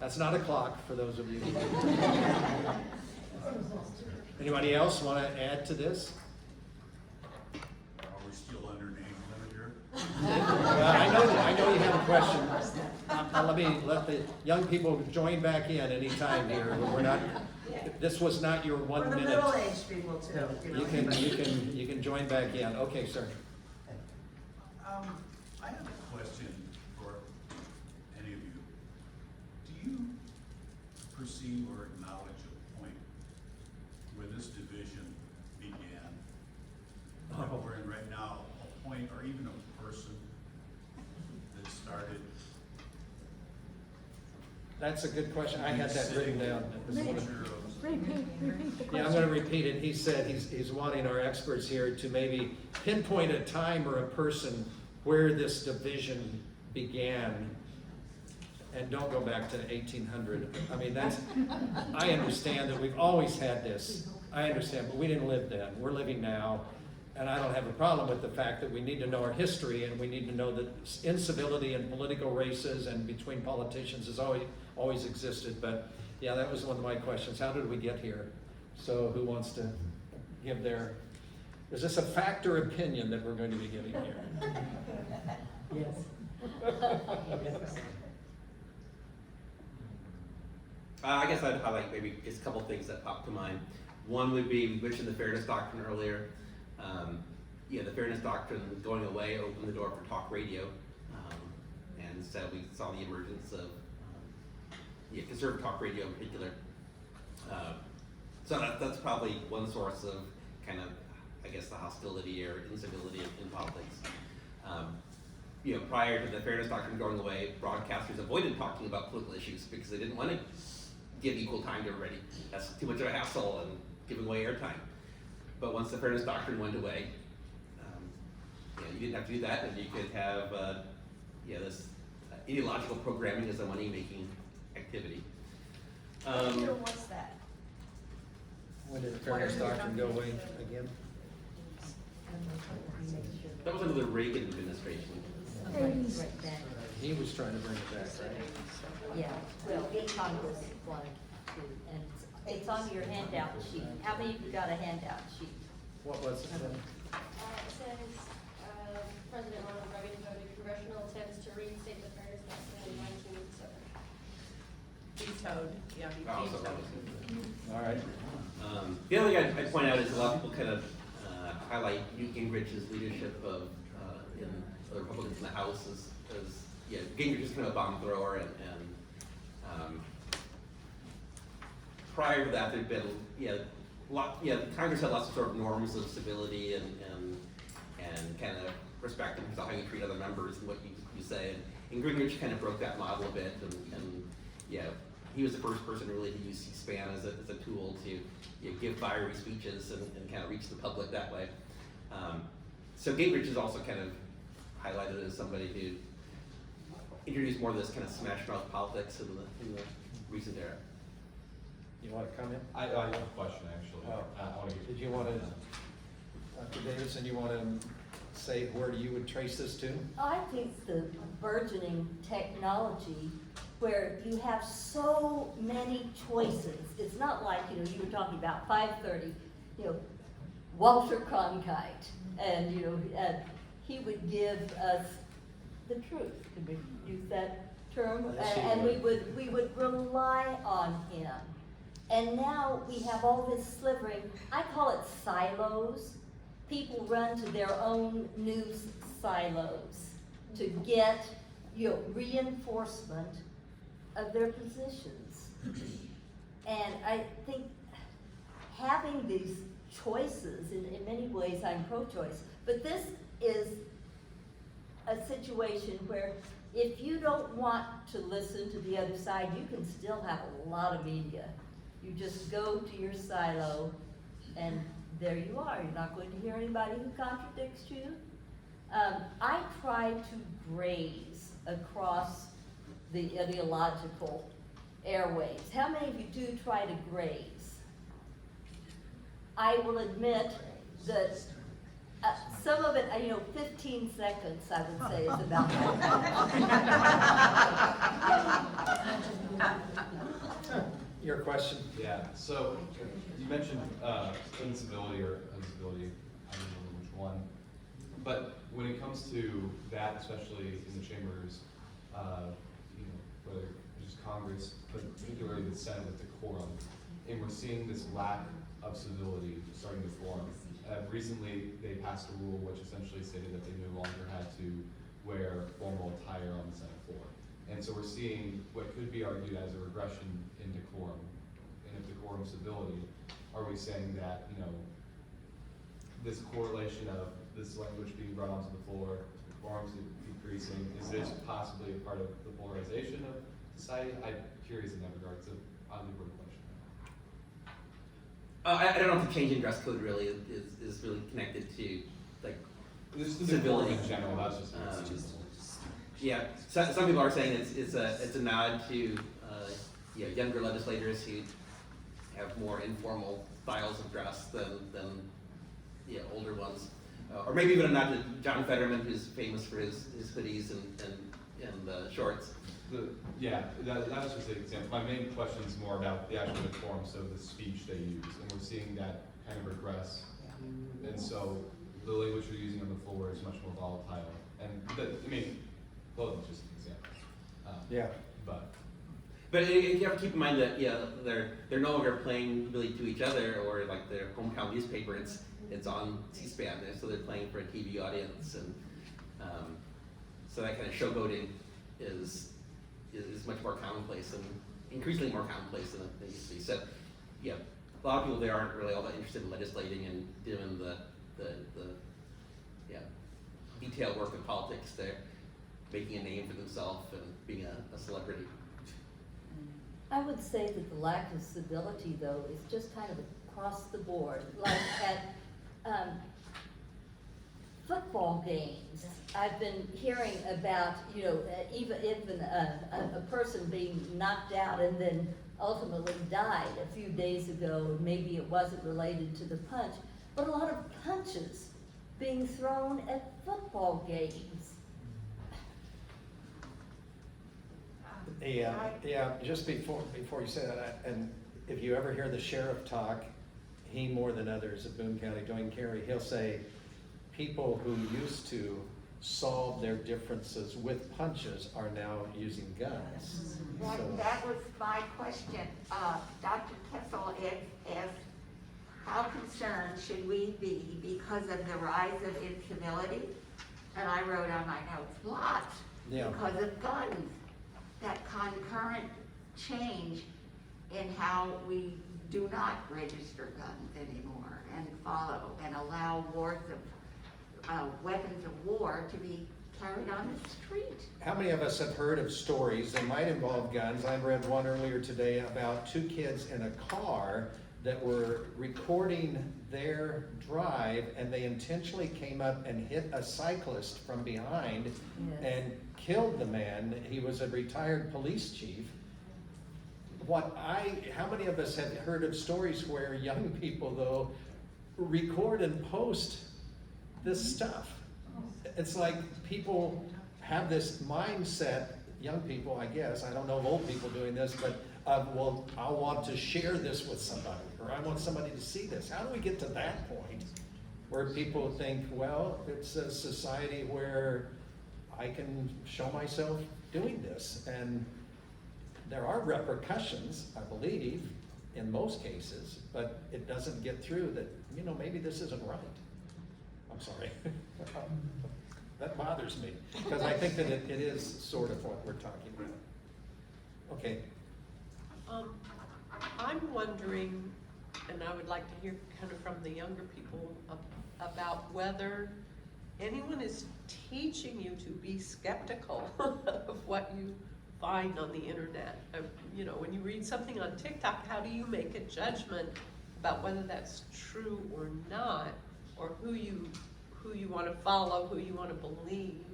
That's not a clock, for those of you. Anybody else want to add to this? Are we still under name limit here? Well, I know you have a question. Let the young people join back in anytime here. We're not, this was not your 1 For the minute. middle-aged people too. You can join back in. Okay, sir. I have a question for any of you. Do you perceive or acknowledge a point where this division began? Like we're in right now, a point or even a person that started? That's a good question. I had that written down. Repeat the question. Yeah, I'm gonna repeat it. He said he's wanting our experts here to maybe pinpoint a time or a person where this division began. And don't go back to 1800. I mean, I understand that we've always had this. I understand, but we didn't live then. We're living now. And I don't have a problem with the fact that we need to know our history and we need to know that incivility in political races and between politicians has always existed. But yeah, that was one of my questions. How did we get here? So who wants to give their, is this a fact or opinion that we're going to be giving here? Yes. I guess I'd highlight maybe just a couple things that pop to mind. One would be, we mentioned the fairness doctrine earlier. The fairness doctrine going away opened the door for talk radio. And so we saw the emergence of conservative talk radio in particular. So that's probably one source of kind of, I guess, the hostility or incivility in politics. Prior to the fairness doctrine going away, broadcasters avoided talking about political issues because they didn't want to give equal time to everybody. That's too much of a hassle and giving away airtime. But once the fairness doctrine went away, you didn't have to do that, and you could have this ideological programming as a money-making activity. What year was that? When did the fairness doctrine go away again? That was under the Reagan administration. He was trying to bring it back, right? Yeah, well, Congress wanted to, and it's on your handout sheet. How many of you got a handout sheet? What was it? It says, President Ronald Reagan voted congressional attempts to reinstate the fairness doctrine in 1987. Vetoed, yeah, he Also, vetoed. All right. The other thing I'd point out is a lot of people kind of highlight Newt Gingrich's leadership of in the Republicans in the House as Gingrich is kind of a bomb thrower, and prior to that there'd been Congress had lots of sort of norms of civility and kind of respect in terms of how you treat other members and what you say, and Gingrich kind of broke that model a bit, and he was the first person really to use C-SPAN as a tool to give fiery speeches and kind of reach the public that way. So Gingrich is also kind of highlighted as somebody who introduced more of this kind of smash mouth politics in the recent era. You want to comment? I have a question, actually. Oh. I want to get. Did you want to, Dr. Davidson, you want to say where you would trace this to? I think the burgeoning technology where you have so many choices. It's not like, you were talking about 5:30, Walter Cronkite, and, he would give us the truth. Could we use that term? Yes, And we would rely on him. And now we have all this slivering, I call it silos. People run to their own news silos to get, reinforcement of their positions. And I think having these choices, in many ways I'm pro-choice, but this is a situation where if you don't want to listen to the other side, you can still have a lot of media. You just go to your silo and there you are. You're not going to hear anybody who contradicts you. I try to graze across the ideological airwaves. How many of you do try to graze? I will admit that some of it, 15 seconds, I would say, is about Your question? Yeah, so you mentioned incivility or incivility, I don't know which one. But when it comes to that, especially in the chambers, you know, whether just Congress, but particularly the Senate with decorum, and we're seeing this lack of civility starting to form. Recently, they passed a rule which essentially stated that they no longer had to wear formal attire on the Senate floor. And so we're seeing what could be argued as a regression in decorum. And if decorum civility, are we saying that, you know, this correlation of this language being brought onto the floor, decorum decreasing, is this possibly a part of the polarization of society? I'm curious in that regard. It's a oddly worded question. I don't know if the change in dress code really is really connected to like This is civility in general, that's just. Yeah, some people are saying it's a nod to you know, younger legislators who have more informal styles of dress than yeah, older ones, or maybe even a nod to John Fetterman, who's famous for his hoodies and shorts. That was just an example. My main question is more about the actual decorum, so the speech they use, and we're seeing that kind of regress. And so the language we're using on the floor is much more volatile. And I mean, clothing is just an example. But you have to keep in mind that they're no longer playing really to each other or like their hometown newspaper. It's on C-SPAN, so they're playing for a TV audience, and so that kind of showboating is much more commonplace and increasingly more commonplace than it used to be. So, yeah, a lot of people there aren't really all that interested in legislating and doing the detailed work of politics. They're making a name for themselves and being a celebrity. I would say that the lack of civility, though, is just kind of across the board. Like at football games, I've been hearing about, you know, even a person being knocked out and then ultimately died a few days ago. Maybe it wasn't related to the punch, but a lot of punches being thrown at football games. Yeah, just before you say that, and if you ever hear the sheriff talk, he more than others at Boone County, Dwayne Carey, he'll say people who used to solve their differences with punches are now using guns. That was my question. Dr. Kessel asked, how concerned should we be because of the rise of incivility? And I wrote on my notes, lots, because of guns. That concurrent change in how we do not register guns anymore and follow and allow wars of weapons of war to be carried on the street. How many of us have heard of stories that might involve guns? I read one earlier today about two kids in a car that were recording their drive, and they intentionally came up and hit a cyclist from behind and killed the man. He was a retired police chief. How many of us have heard of stories where young people, though, record and post this stuff? It's like people have this mindset, young people, I guess, I don't know of old people doing this, but well, I want to share this with somebody, or I want somebody to see this. How do we get to that point where people think, well, it's a society where I can show myself doing this? And there are repercussions, I believe, in most cases, but it doesn't get through that, you know, maybe this isn't right. I'm sorry. That bothers me, because I think that it is sort of what we're talking about. Okay. I'm wondering, and I would like to hear kind of from the younger people about whether anyone is teaching you to be skeptical of what you find on the internet. You know, when you read something on TikTok, how do you make a judgment about whether that's true or not, or who you want to follow, who you want to believe?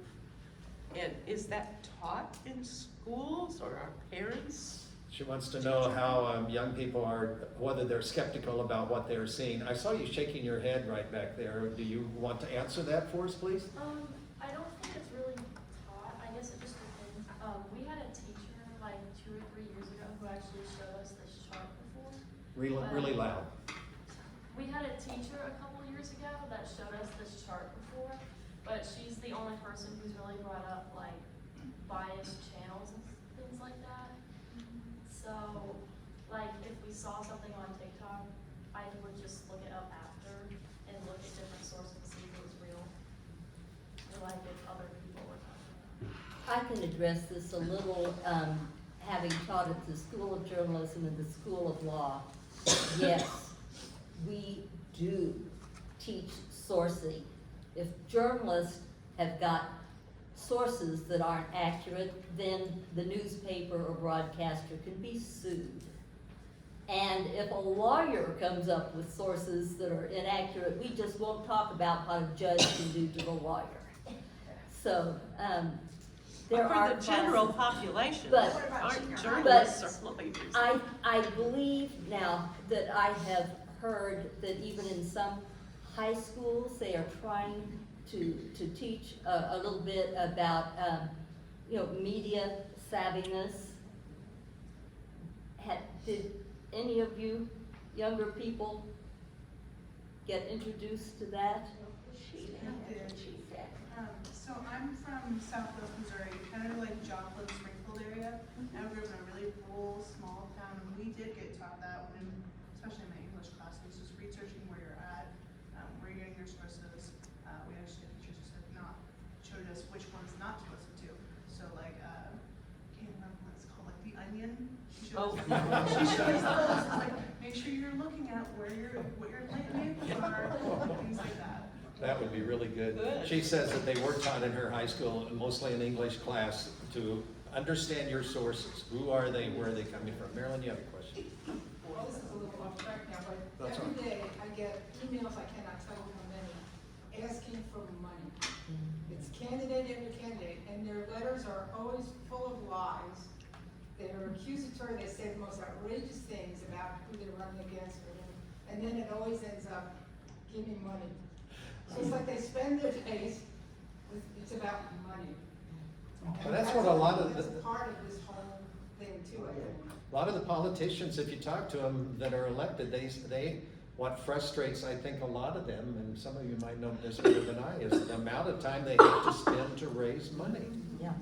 And is that taught in schools, or are parents? She wants to know how young people are, whether they're skeptical about what they're seeing. I saw you shaking your head right back there. Do you want to answer that for us, please? I don't think it's really taught. I guess it just depends. We had a teacher like 2 or 3 years ago who actually showed us this chart before. Really loud. We had a teacher a couple years ago that showed us this chart before, but she's the only person who's really brought up like biased channels and things like that. So, like, if we saw something on TikTok, I would just look it up after and look at different sources to see if it was real. Or like if other people were talking about it. I can address this a little, having taught at the School of Journalism and the School of Law. Yes, we do teach sourcing. If journalists have got sources that aren't accurate, then the newspaper or broadcaster can be sued. And if a lawyer comes up with sources that are inaccurate, we just won't talk about what a judge can do to the lawyer. So, there But are for the general classes. population, But- aren't journalists or lawyers? I believe now that I have heard that even in some high schools, they are trying to teach a little bit about, media savviness. Did any of you younger people get introduced to that? So I'm from Southwest Missouri, kind of like Joplin, Springfield area. I grew up in a really rural, small town, and we did get taught that when, especially in my English classes, just researching where you're at, where you're getting your sources. We actually had teachers who showed us which ones not to listen to. So like, can't remember what it's called, like The Onion. She showed us like, make sure you're looking at what your late names are, things like that. That would be really good. She says that they were taught in her high school, mostly in English class, to understand your sources. Who are they? Where are they coming from? Marilyn, you have a question? Well, this is a little off track now, but That's every all day right. I get emails, I cannot tell you how many, asking for money. It's candidate after candidate, and their letters are always full of lies. They're accusatory, they say the most outrageous things about who they're running against, and then it always ends up, give me money. So it's like they spend their days, it's about money. Well, that's what a lot of That's the- part of this whole thing too, I think. A lot of the politicians, if you talk to them that are elected, what frustrates, I think, a lot of them, and some of you might know this better than I, is the amount of time they have to spend to raise money. Yeah.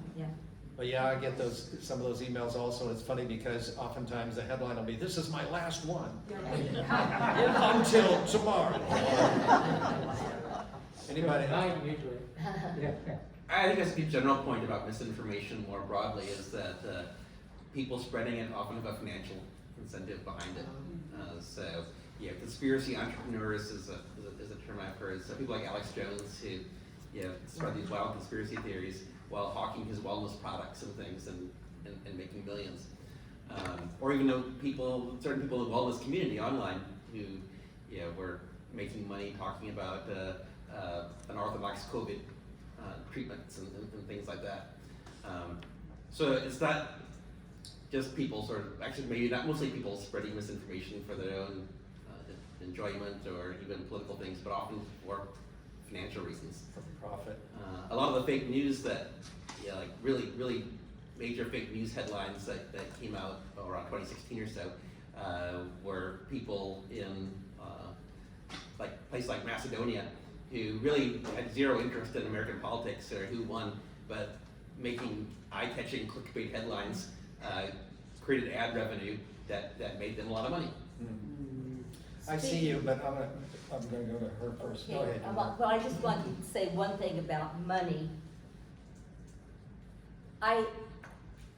But yeah, I get some of those emails also. It's funny because oftentimes the headline will be, "This is my last one." Until tomorrow. Anybody? I think that's a general point about misinformation more broadly is that people spreading it often have a financial incentive behind it. So, conspiracy entrepreneurs is a term I've heard. So people like Alex Jones who, spread these wild conspiracy theories while hawking his wellness products and things and making millions. Or even certain people in the wellness community online who, were making money talking about unorthodox COVID treatments and things like that. So it's not just people actually maybe not mostly people spreading misinformation for their own enjoyment or even political things, but often for financial reasons. For profit. A lot of the fake news that, like really major fake news headlines that came out around 2016 or so, were people in places like Macedonia who really had zero interest in American politics or who won, but making eye-catching clickbait headlines created ad revenue that made them a lot of money. I see you, but I'm gonna go to her first. Go ahead. Well, I just want to say one thing about money. I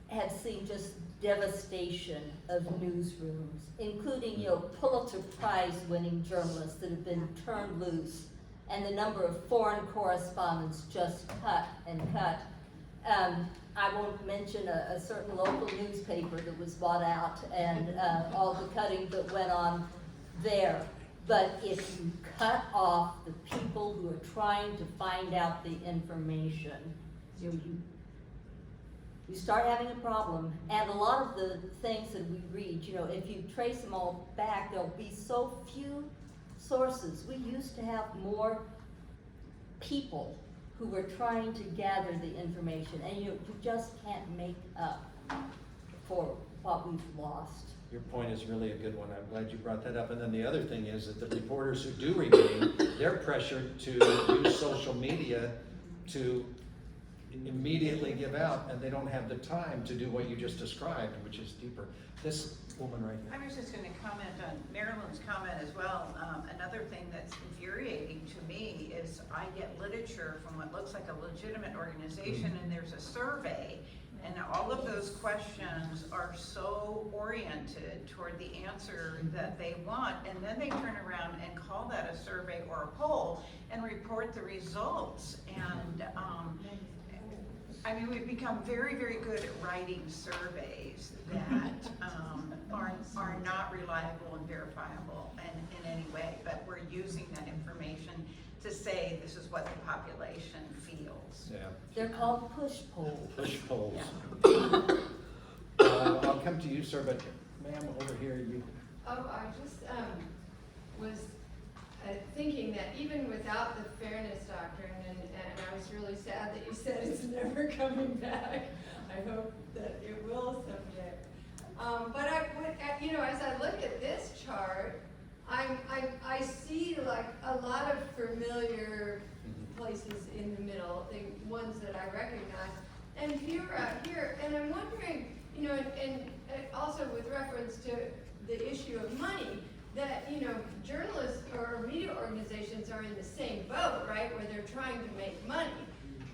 have seen just devastation of newsrooms, including, Pulitzer Prize winning journalists that have been turned loose, and the number of foreign correspondents just cut and cut. I won't mention a certain local newspaper that was bought out and all the cutting that went on there. But if you cut off the people who are trying to find out the information, you start having a problem. And a lot of the things that we read, if you trace them all back, there'll be so few sources. We used to have more people who were trying to gather the information, and you just can't make up for what we've lost. Your point is really a good one. I'm glad you brought that up. And then the other thing is that the reporters who do remain, they're pressured to use social media to immediately give out, and they don't have the time to do what you just described, which is deeper. This woman right here. I was just going to comment on Marilyn's comment as well. Another thing that's infuriating to me is I get literature from what looks like a legitimate organization, and there's a survey, and all of those questions are so oriented toward the answer that they want, and then they turn around and call that a survey or a poll and report the results. And I mean, we've become very, very good at writing surveys that are not reliable and verifiable in any way, but we're using that information to say this is what the population feels. Yeah. They're called push polls. Push polls. I'll come to you, sir, but ma'am, over here, you. Oh, I just was thinking that even without the fairness doctrine, and I was really sad that you said it's never coming back. I hope that it will someday. But as I look at this chart, I see like a lot of familiar places in the middle, ones that I recognize, and fewer out here. And I'm wondering, and also with reference to the issue of money, that, journalists or media organizations are in the same boat, right, where they're trying to make money.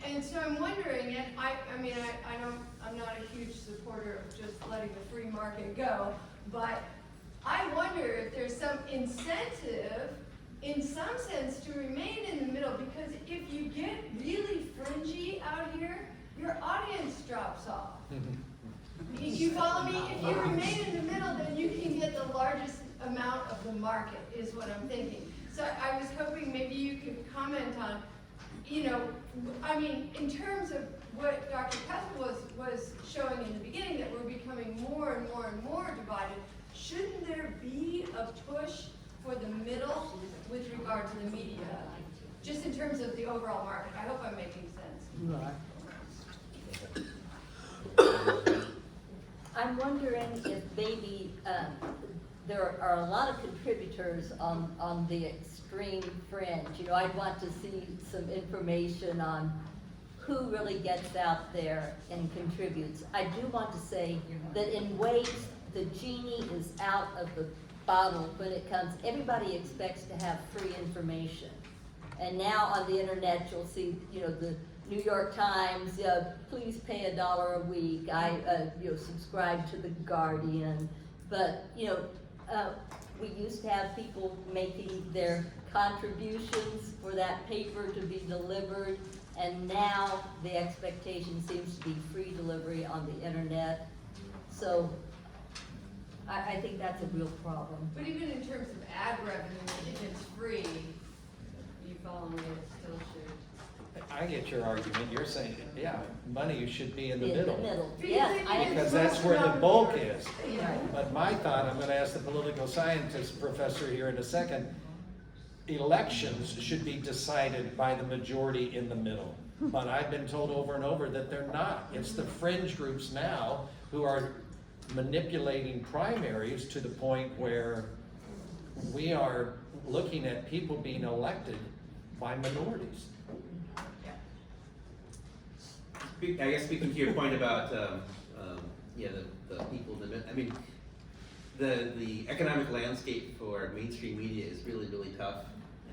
And so I'm wondering, and I'm not a huge supporter of just letting the free market go, but I wonder if there's some incentive, in some sense, to remain in the middle, because if you get really fringy out here, your audience drops off. You follow me? If you remain in the middle, then you can get the largest amount of the market, is what I'm thinking. So I was hoping maybe you could comment on, in terms of what Dr. Kessel was showing in the beginning, that we're becoming more and more and more divided. Shouldn't there be a push for the middle with regard to the media, just in terms of the overall market? I hope I'm making sense. I'm wondering if maybe there are a lot of contributors on the extreme fringe. I'd want to see some information on who really gets out there and contributes. I do want to say that in ways the genie is out of the bottle when it comes. Everybody expects to have free information. And now on the internet you'll see, the New York Times, please pay $1 a week. I subscribe to The Guardian. But, we used to have people making their contributions for that paper to be delivered, and now the expectation seems to be free delivery on the internet. So I think that's a real problem. But even in terms of ad revenue, if it's free, you follow me, it still should. I get your argument. You're saying, money should be in the In middle. the middle, yes. Because that's where the bulk is. But my thought, I'm going to ask the political scientist professor here in a second, elections should be decided by the majority in the middle. But I've been told over and over that they're not. It's the fringe groups now who are manipulating primaries to the point where we are looking at people being elected by minorities. I guess speaking to your point about the people in the middle, I mean, the economic landscape for mainstream media is really, really tough,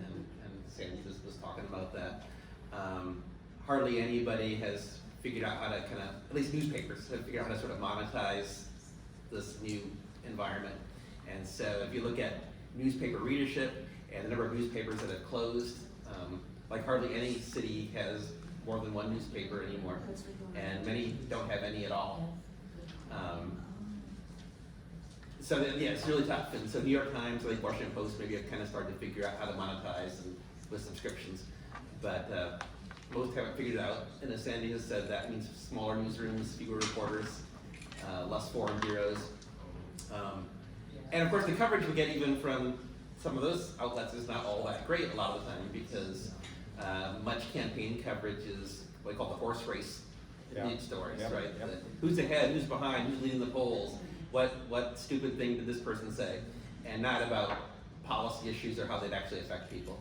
and Sandra was talking about that. Hardly anybody has figured out how to at least newspapers have figured out how to sort of monetize this new environment. And so if you look at newspaper readership and the number of newspapers that have closed, like hardly any city has more than one newspaper anymore, and many don't have any at all. So it's really tough. And so New York Times, like Washington Post, maybe have kind of started to figure out how to monetize and with subscriptions, but most haven't figured it out. And as Sandy has said, that means smaller newsrooms, fewer reporters, less foreign bureaus, and of course the coverage we get even from some of those outlets is not all that great a lot of the time, because much campaign coverage is what we call the horse race news stories, right? Who's ahead, who's behind, who's leading the polls, what stupid thing did this person say, and not about policy issues or how they'd actually affect people.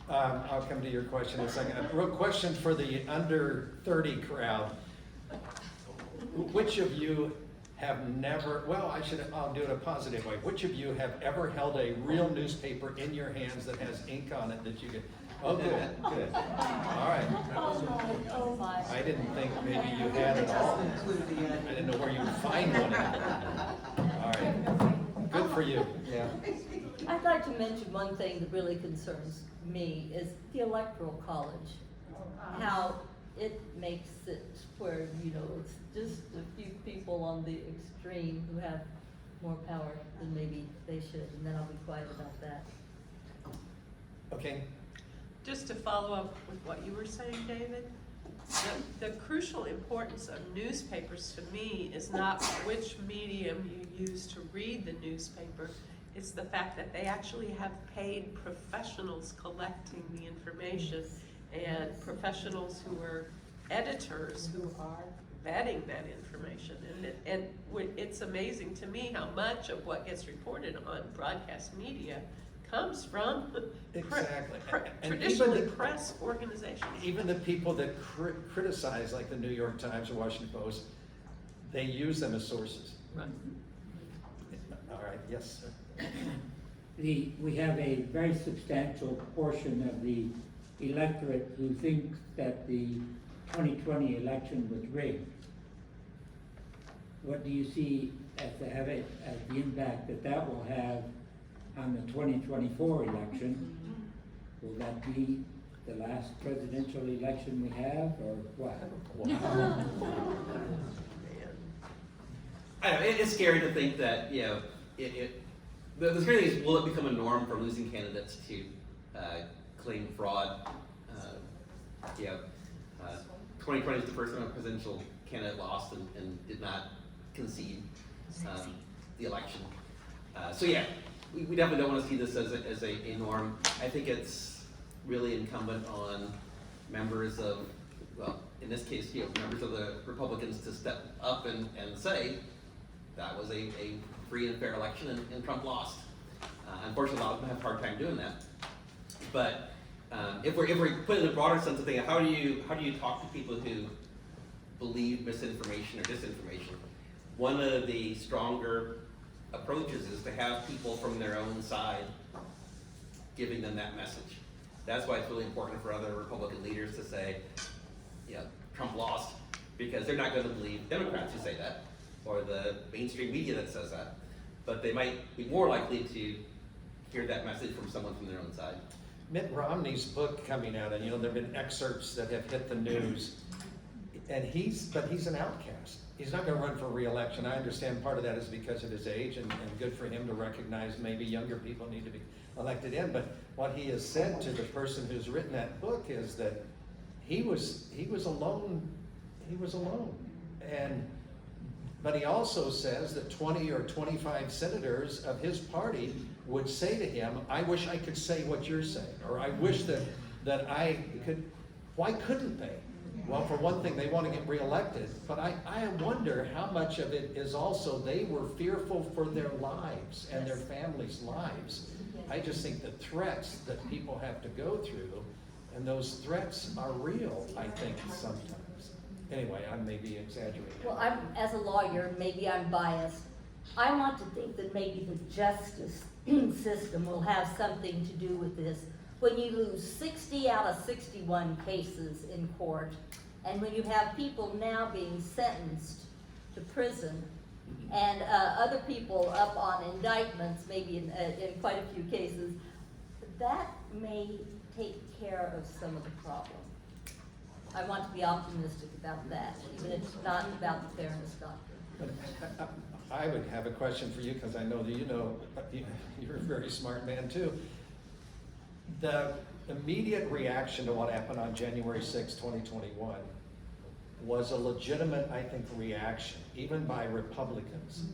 I'll come to your question in a second. A real question for the under 30 crowd. Which of you have never, well, I'll do it a positive way. Which of you have ever held a real newspaper in your hands that has ink on it that you could, oh, good, good. All right. Oh my. I didn't think maybe you had it all. I didn't know where you would find one. All right. Good for you, yeah. I'd like to mention one thing that really concerns me is the Electoral College. How it makes it where, you know, it's just a few people on the extreme who have more power than maybe they should, and then I'll be quiet about that. Okay. Just to follow up with what you were saying, David, the crucial importance of newspapers to me is not which medium you use to read the newspaper. It's the fact that they actually have paid professionals collecting the information and professionals who are editors who are vetting that information. And it's amazing to me how much of what gets reported on broadcast media comes from Exactly. And traditionally even press organizations. Even the people that criticize, like the New York Times or Washington Post, they use them as sources. Right. All right, yes, sir. We have a very substantial portion of the electorate who thinks that the 2020 election was rigged. What do you see as the impact that will have on the 2024 election? Will that be the last presidential election we have, or what? I know, it's scary to think that, you know, the scary thing is, will it become a norm for losing candidates to claim fraud? 2020 is the first time a presidential candidate lost and did not concede the election. So yeah, we definitely don't want to see this as a norm. I think it's really incumbent on members of, well, in this case, you know, members of the Republicans to step up and say that was a free and fair election and Trump lost. Unfortunately, a lot of them have a hard time doing that. But if we're put in a broader sense of thinking, how do you talk to people who believe misinformation or disinformation? One of the stronger approaches is to have people from their own side giving them that message. That's why it's really important for other Republican leaders to say, yeah, Trump lost, because they're not going to believe Democrats who say that, or the mainstream media that says that, but they might be more likely to hear that message from someone from their own side. Mitt Romney's book coming out, and you know, there have been excerpts that have hit the news, and he's an outcast. He's not going to run for re-election. I understand part of that is because of his age, and good for him to recognize maybe younger people need to be elected in. But what he has said to the person who's written that book is that he was alone. He was alone, but he also says that 20 or 25 senators of his party would say to him, "I wish I could say what you're saying," or "I wish that I could." Why couldn't they? Well, for one thing, they want to get reelected, but I wonder how much of it is also they were fearful for their lives and their families' lives. I just think the threats that people have to go through, and those threats are real, I think, sometimes. Anyway, I may be exaggerating. Well, as a lawyer, maybe I'm biased. I want to think that maybe the justice system will have something to do with this. When you lose 60 out of 61 cases in court, and when you have people now being sentenced to prison, and other people up on indictments, maybe in quite a few cases, that may take care of some of the problem. I want to be optimistic about that, even if it's not about the fairness doctrine. I would have a question for you, because I know that you're a very smart man too. The immediate reaction to what happened on January 6, 2021 was a legitimate, I think, reaction, even by Republicans.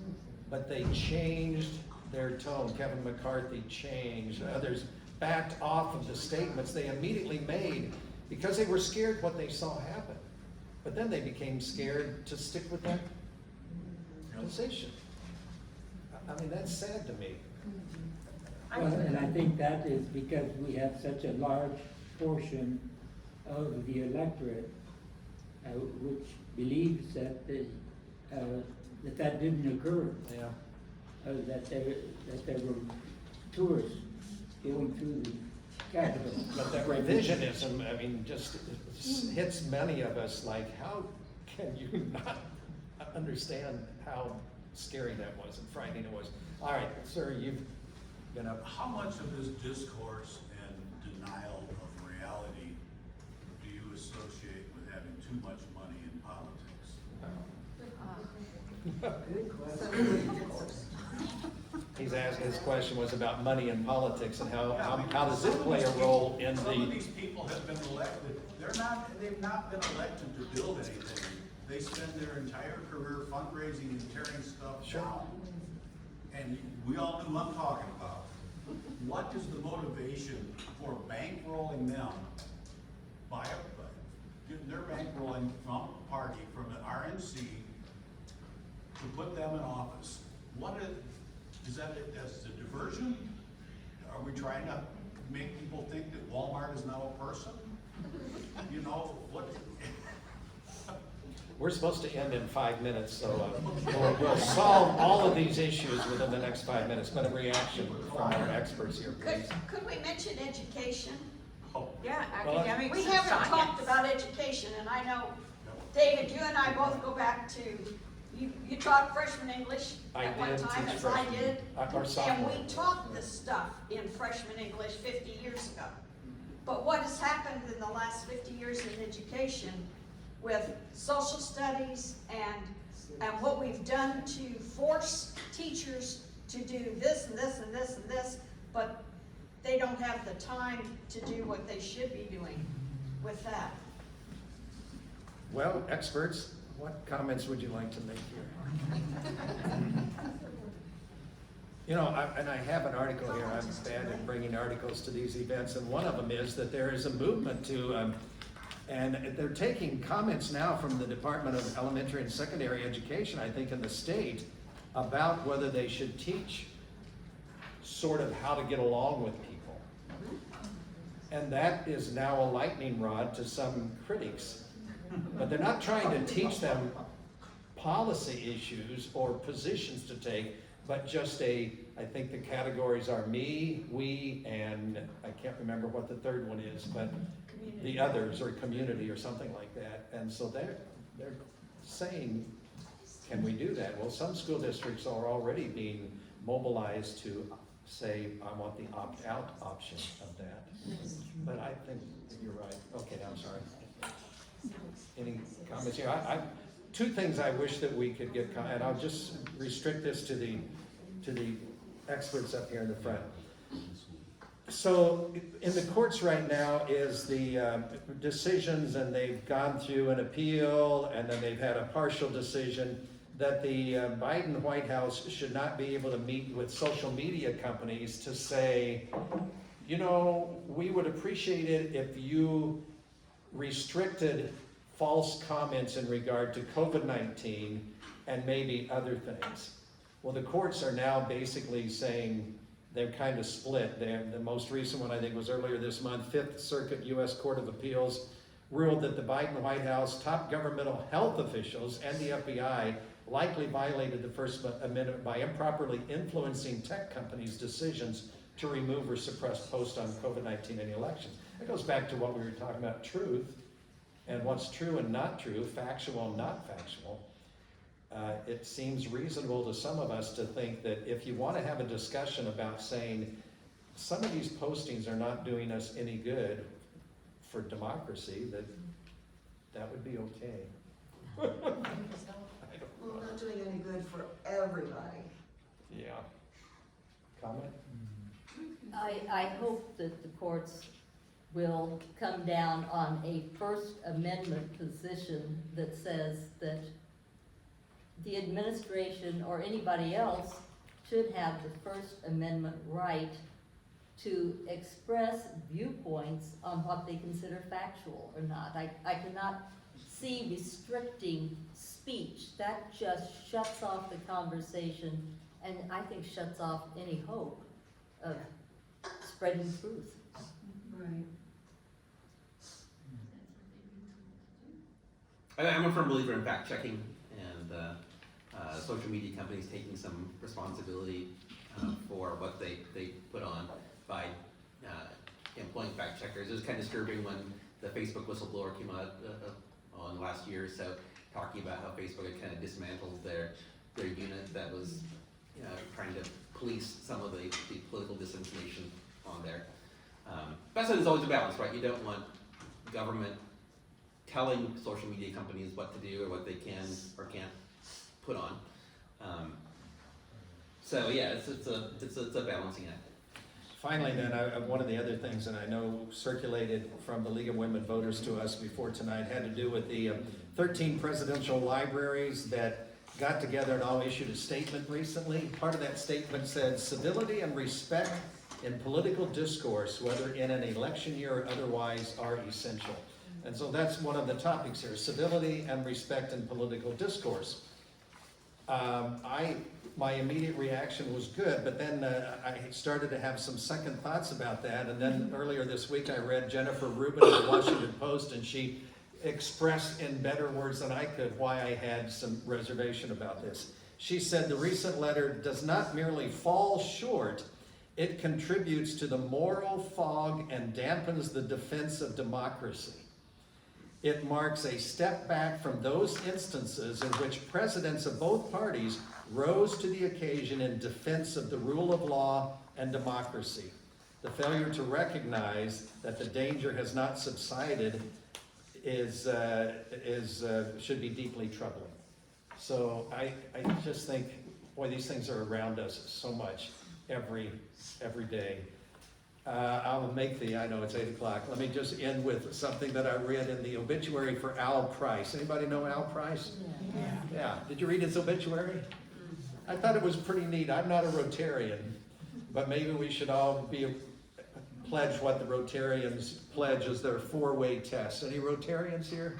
But they changed their tone. Kevin McCarthy changed. Others backed off of the statements they immediately made because they were scared what they saw happen. But then they became scared to stick with that position. I mean, that's sad to me. Well, and I think that is because we have such a large portion of the electorate which believes that that didn't occur. Yeah. That there were tourists going through the Capitol. But that revisionism, I mean, just hits many of us like, how can you not understand how scary that was and frightening it was? All right, sir, you've been up. How much of this discourse and denial of reality do you associate with having too much money in politics? He's asking, his question was about money in politics and how does it play a role in Some of the, these people have been elected, they've not been elected to build anything. They spend their entire career fundraising and tearing stuff down. And we all know who I'm talking about. What is the motivation for bankrolling them getting their bankrolling from a party, from the RNC, to put them in office? Is that as a diversion? Are we trying to make people think that Walmart is now a person? You know, what? we're supposed to end in 5 minutes, so we'll solve all of these issues within the next 5 minutes, but a reaction from our experts here, please. Could we mention education? Yeah, Well, academics We and haven't science. talked about education, and I know, David, you and I both go back to, you taught freshman English I at one did time, teach as I freshman, did. or And sophomore. we taught this stuff in freshman English 50 years ago. But what has happened in the last 50 years in education with social studies and what we've done to force teachers to do this and this and this and this, but they don't have the time to do what they should be doing with that. Well, experts, what comments would you like to make here? You know, and I have an article here. I'm bad at bringing articles to these events, and one of them is that there is a movement to, and they're taking comments now from the Department of Elementary and Secondary Education, I think in the state, about whether they should teach sort of how to get along with people. And that is now a lightning rod to some critics. But they're not trying to teach them policy issues or positions to take, but just I think the categories are me, we, and I can't remember what the third one is, but the others, or community, or something like that. And so they're saying, can we do that? Well, some school districts are already being mobilized to say, I want the opt-out option of that. But I think that you're right. Okay, I'm sorry. Any comments here? Two things I wish that we could get, and I'll just restrict this to the experts up here in the front. So in the courts right now is the decisions, and they've gone through an appeal, and then they've had a partial decision that the Biden White House should not be able to meet with social media companies to say, you know, we would appreciate it if you restricted false comments in regard to COVID-19 and maybe other things. Well, the courts are now basically saying they're kind of split. The most recent one, I think, was earlier this month. Fifth Circuit U.S. Court of Appeals ruled that the Biden White House, top governmental health officials, and the FBI likely violated the First Amendment by improperly influencing tech companies' decisions to remove or suppress posts on COVID-19 in the elections. It goes back to what we were talking about, truth, and what's true and not true, factual and not factual. It seems reasonable to some of us to think that if you want to have a discussion about saying some of these postings are not doing us any good for democracy, that would be okay. Well, not doing any good for everybody. Yeah. Comment? I hope that the courts will come down on a First Amendment position that says that the administration or anybody else should have the First Amendment right to express viewpoints on what they consider factual or not. I cannot see restricting speech. That just shuts off the conversation, and I think shuts off any hope of spreading truth. Right. I'm a firm believer in fact checking and social media companies taking some responsibility for what they put on by employing fact checkers. It was kind of disturbing when the Facebook whistleblower came out on last year or so, talking about how Facebook had kind of dismantled their unit that was trying to police some of the political disinformation on there. But so there's always a balance, right? You don't want government telling social media companies what to do or what they can or can't put on. So yeah, it's a balancing act. Finally, then, one of the other things that I know circulated from the League of Women Voters to us before tonight had to do with the 13 presidential libraries that got together and all issued a statement recently. Part of that statement said, civility and respect in political discourse, whether in an election year or otherwise, are essential. And so that's one of the topics here, civility and respect in political discourse. My immediate reaction was good, but then I started to have some second thoughts about that. And then earlier this week, I read Jennifer Rubin of the Washington Post, and she expressed in better words than I could why I had some reservation about this. She said, the recent letter does not merely fall short, it contributes to the moral fog and dampens the defense of democracy. It marks a step back from those instances in which presidents of both parties rose to the occasion in defense of the rule of law and democracy. The failure to recognize that the danger has not subsided should be deeply troubling. So I just think, boy, these things are around us so much every day. I'll make I know it's 8 o'clock. Let me just end with something that I read in the obituary for Al Price. Anybody know Al Price? Yeah. Did you read his obituary? I thought it was pretty neat. I'm not a Rotarian, but maybe we should all pledge what the Rotarians pledge as their 4-way test. Any Rotarians here?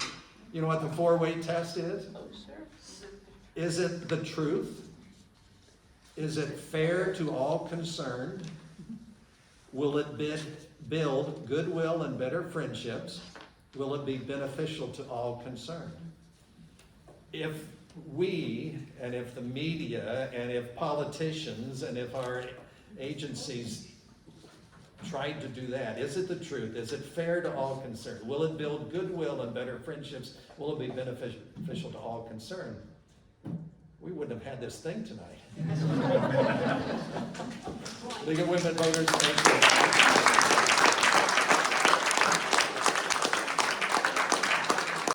You know what the 4-way test is? Oh, sure. Is it the truth? Is it fair to all concerned? Will it build goodwill and better friendships? Will it be beneficial to all concerned? If we, and if the media, and if politicians, and if our agencies tried to do that, is it the truth? Is it fair to all concerned? Will it build goodwill and better friendships? Will it be beneficial to all concerned? We wouldn't have had this thing tonight. League of Women Voters, thank you.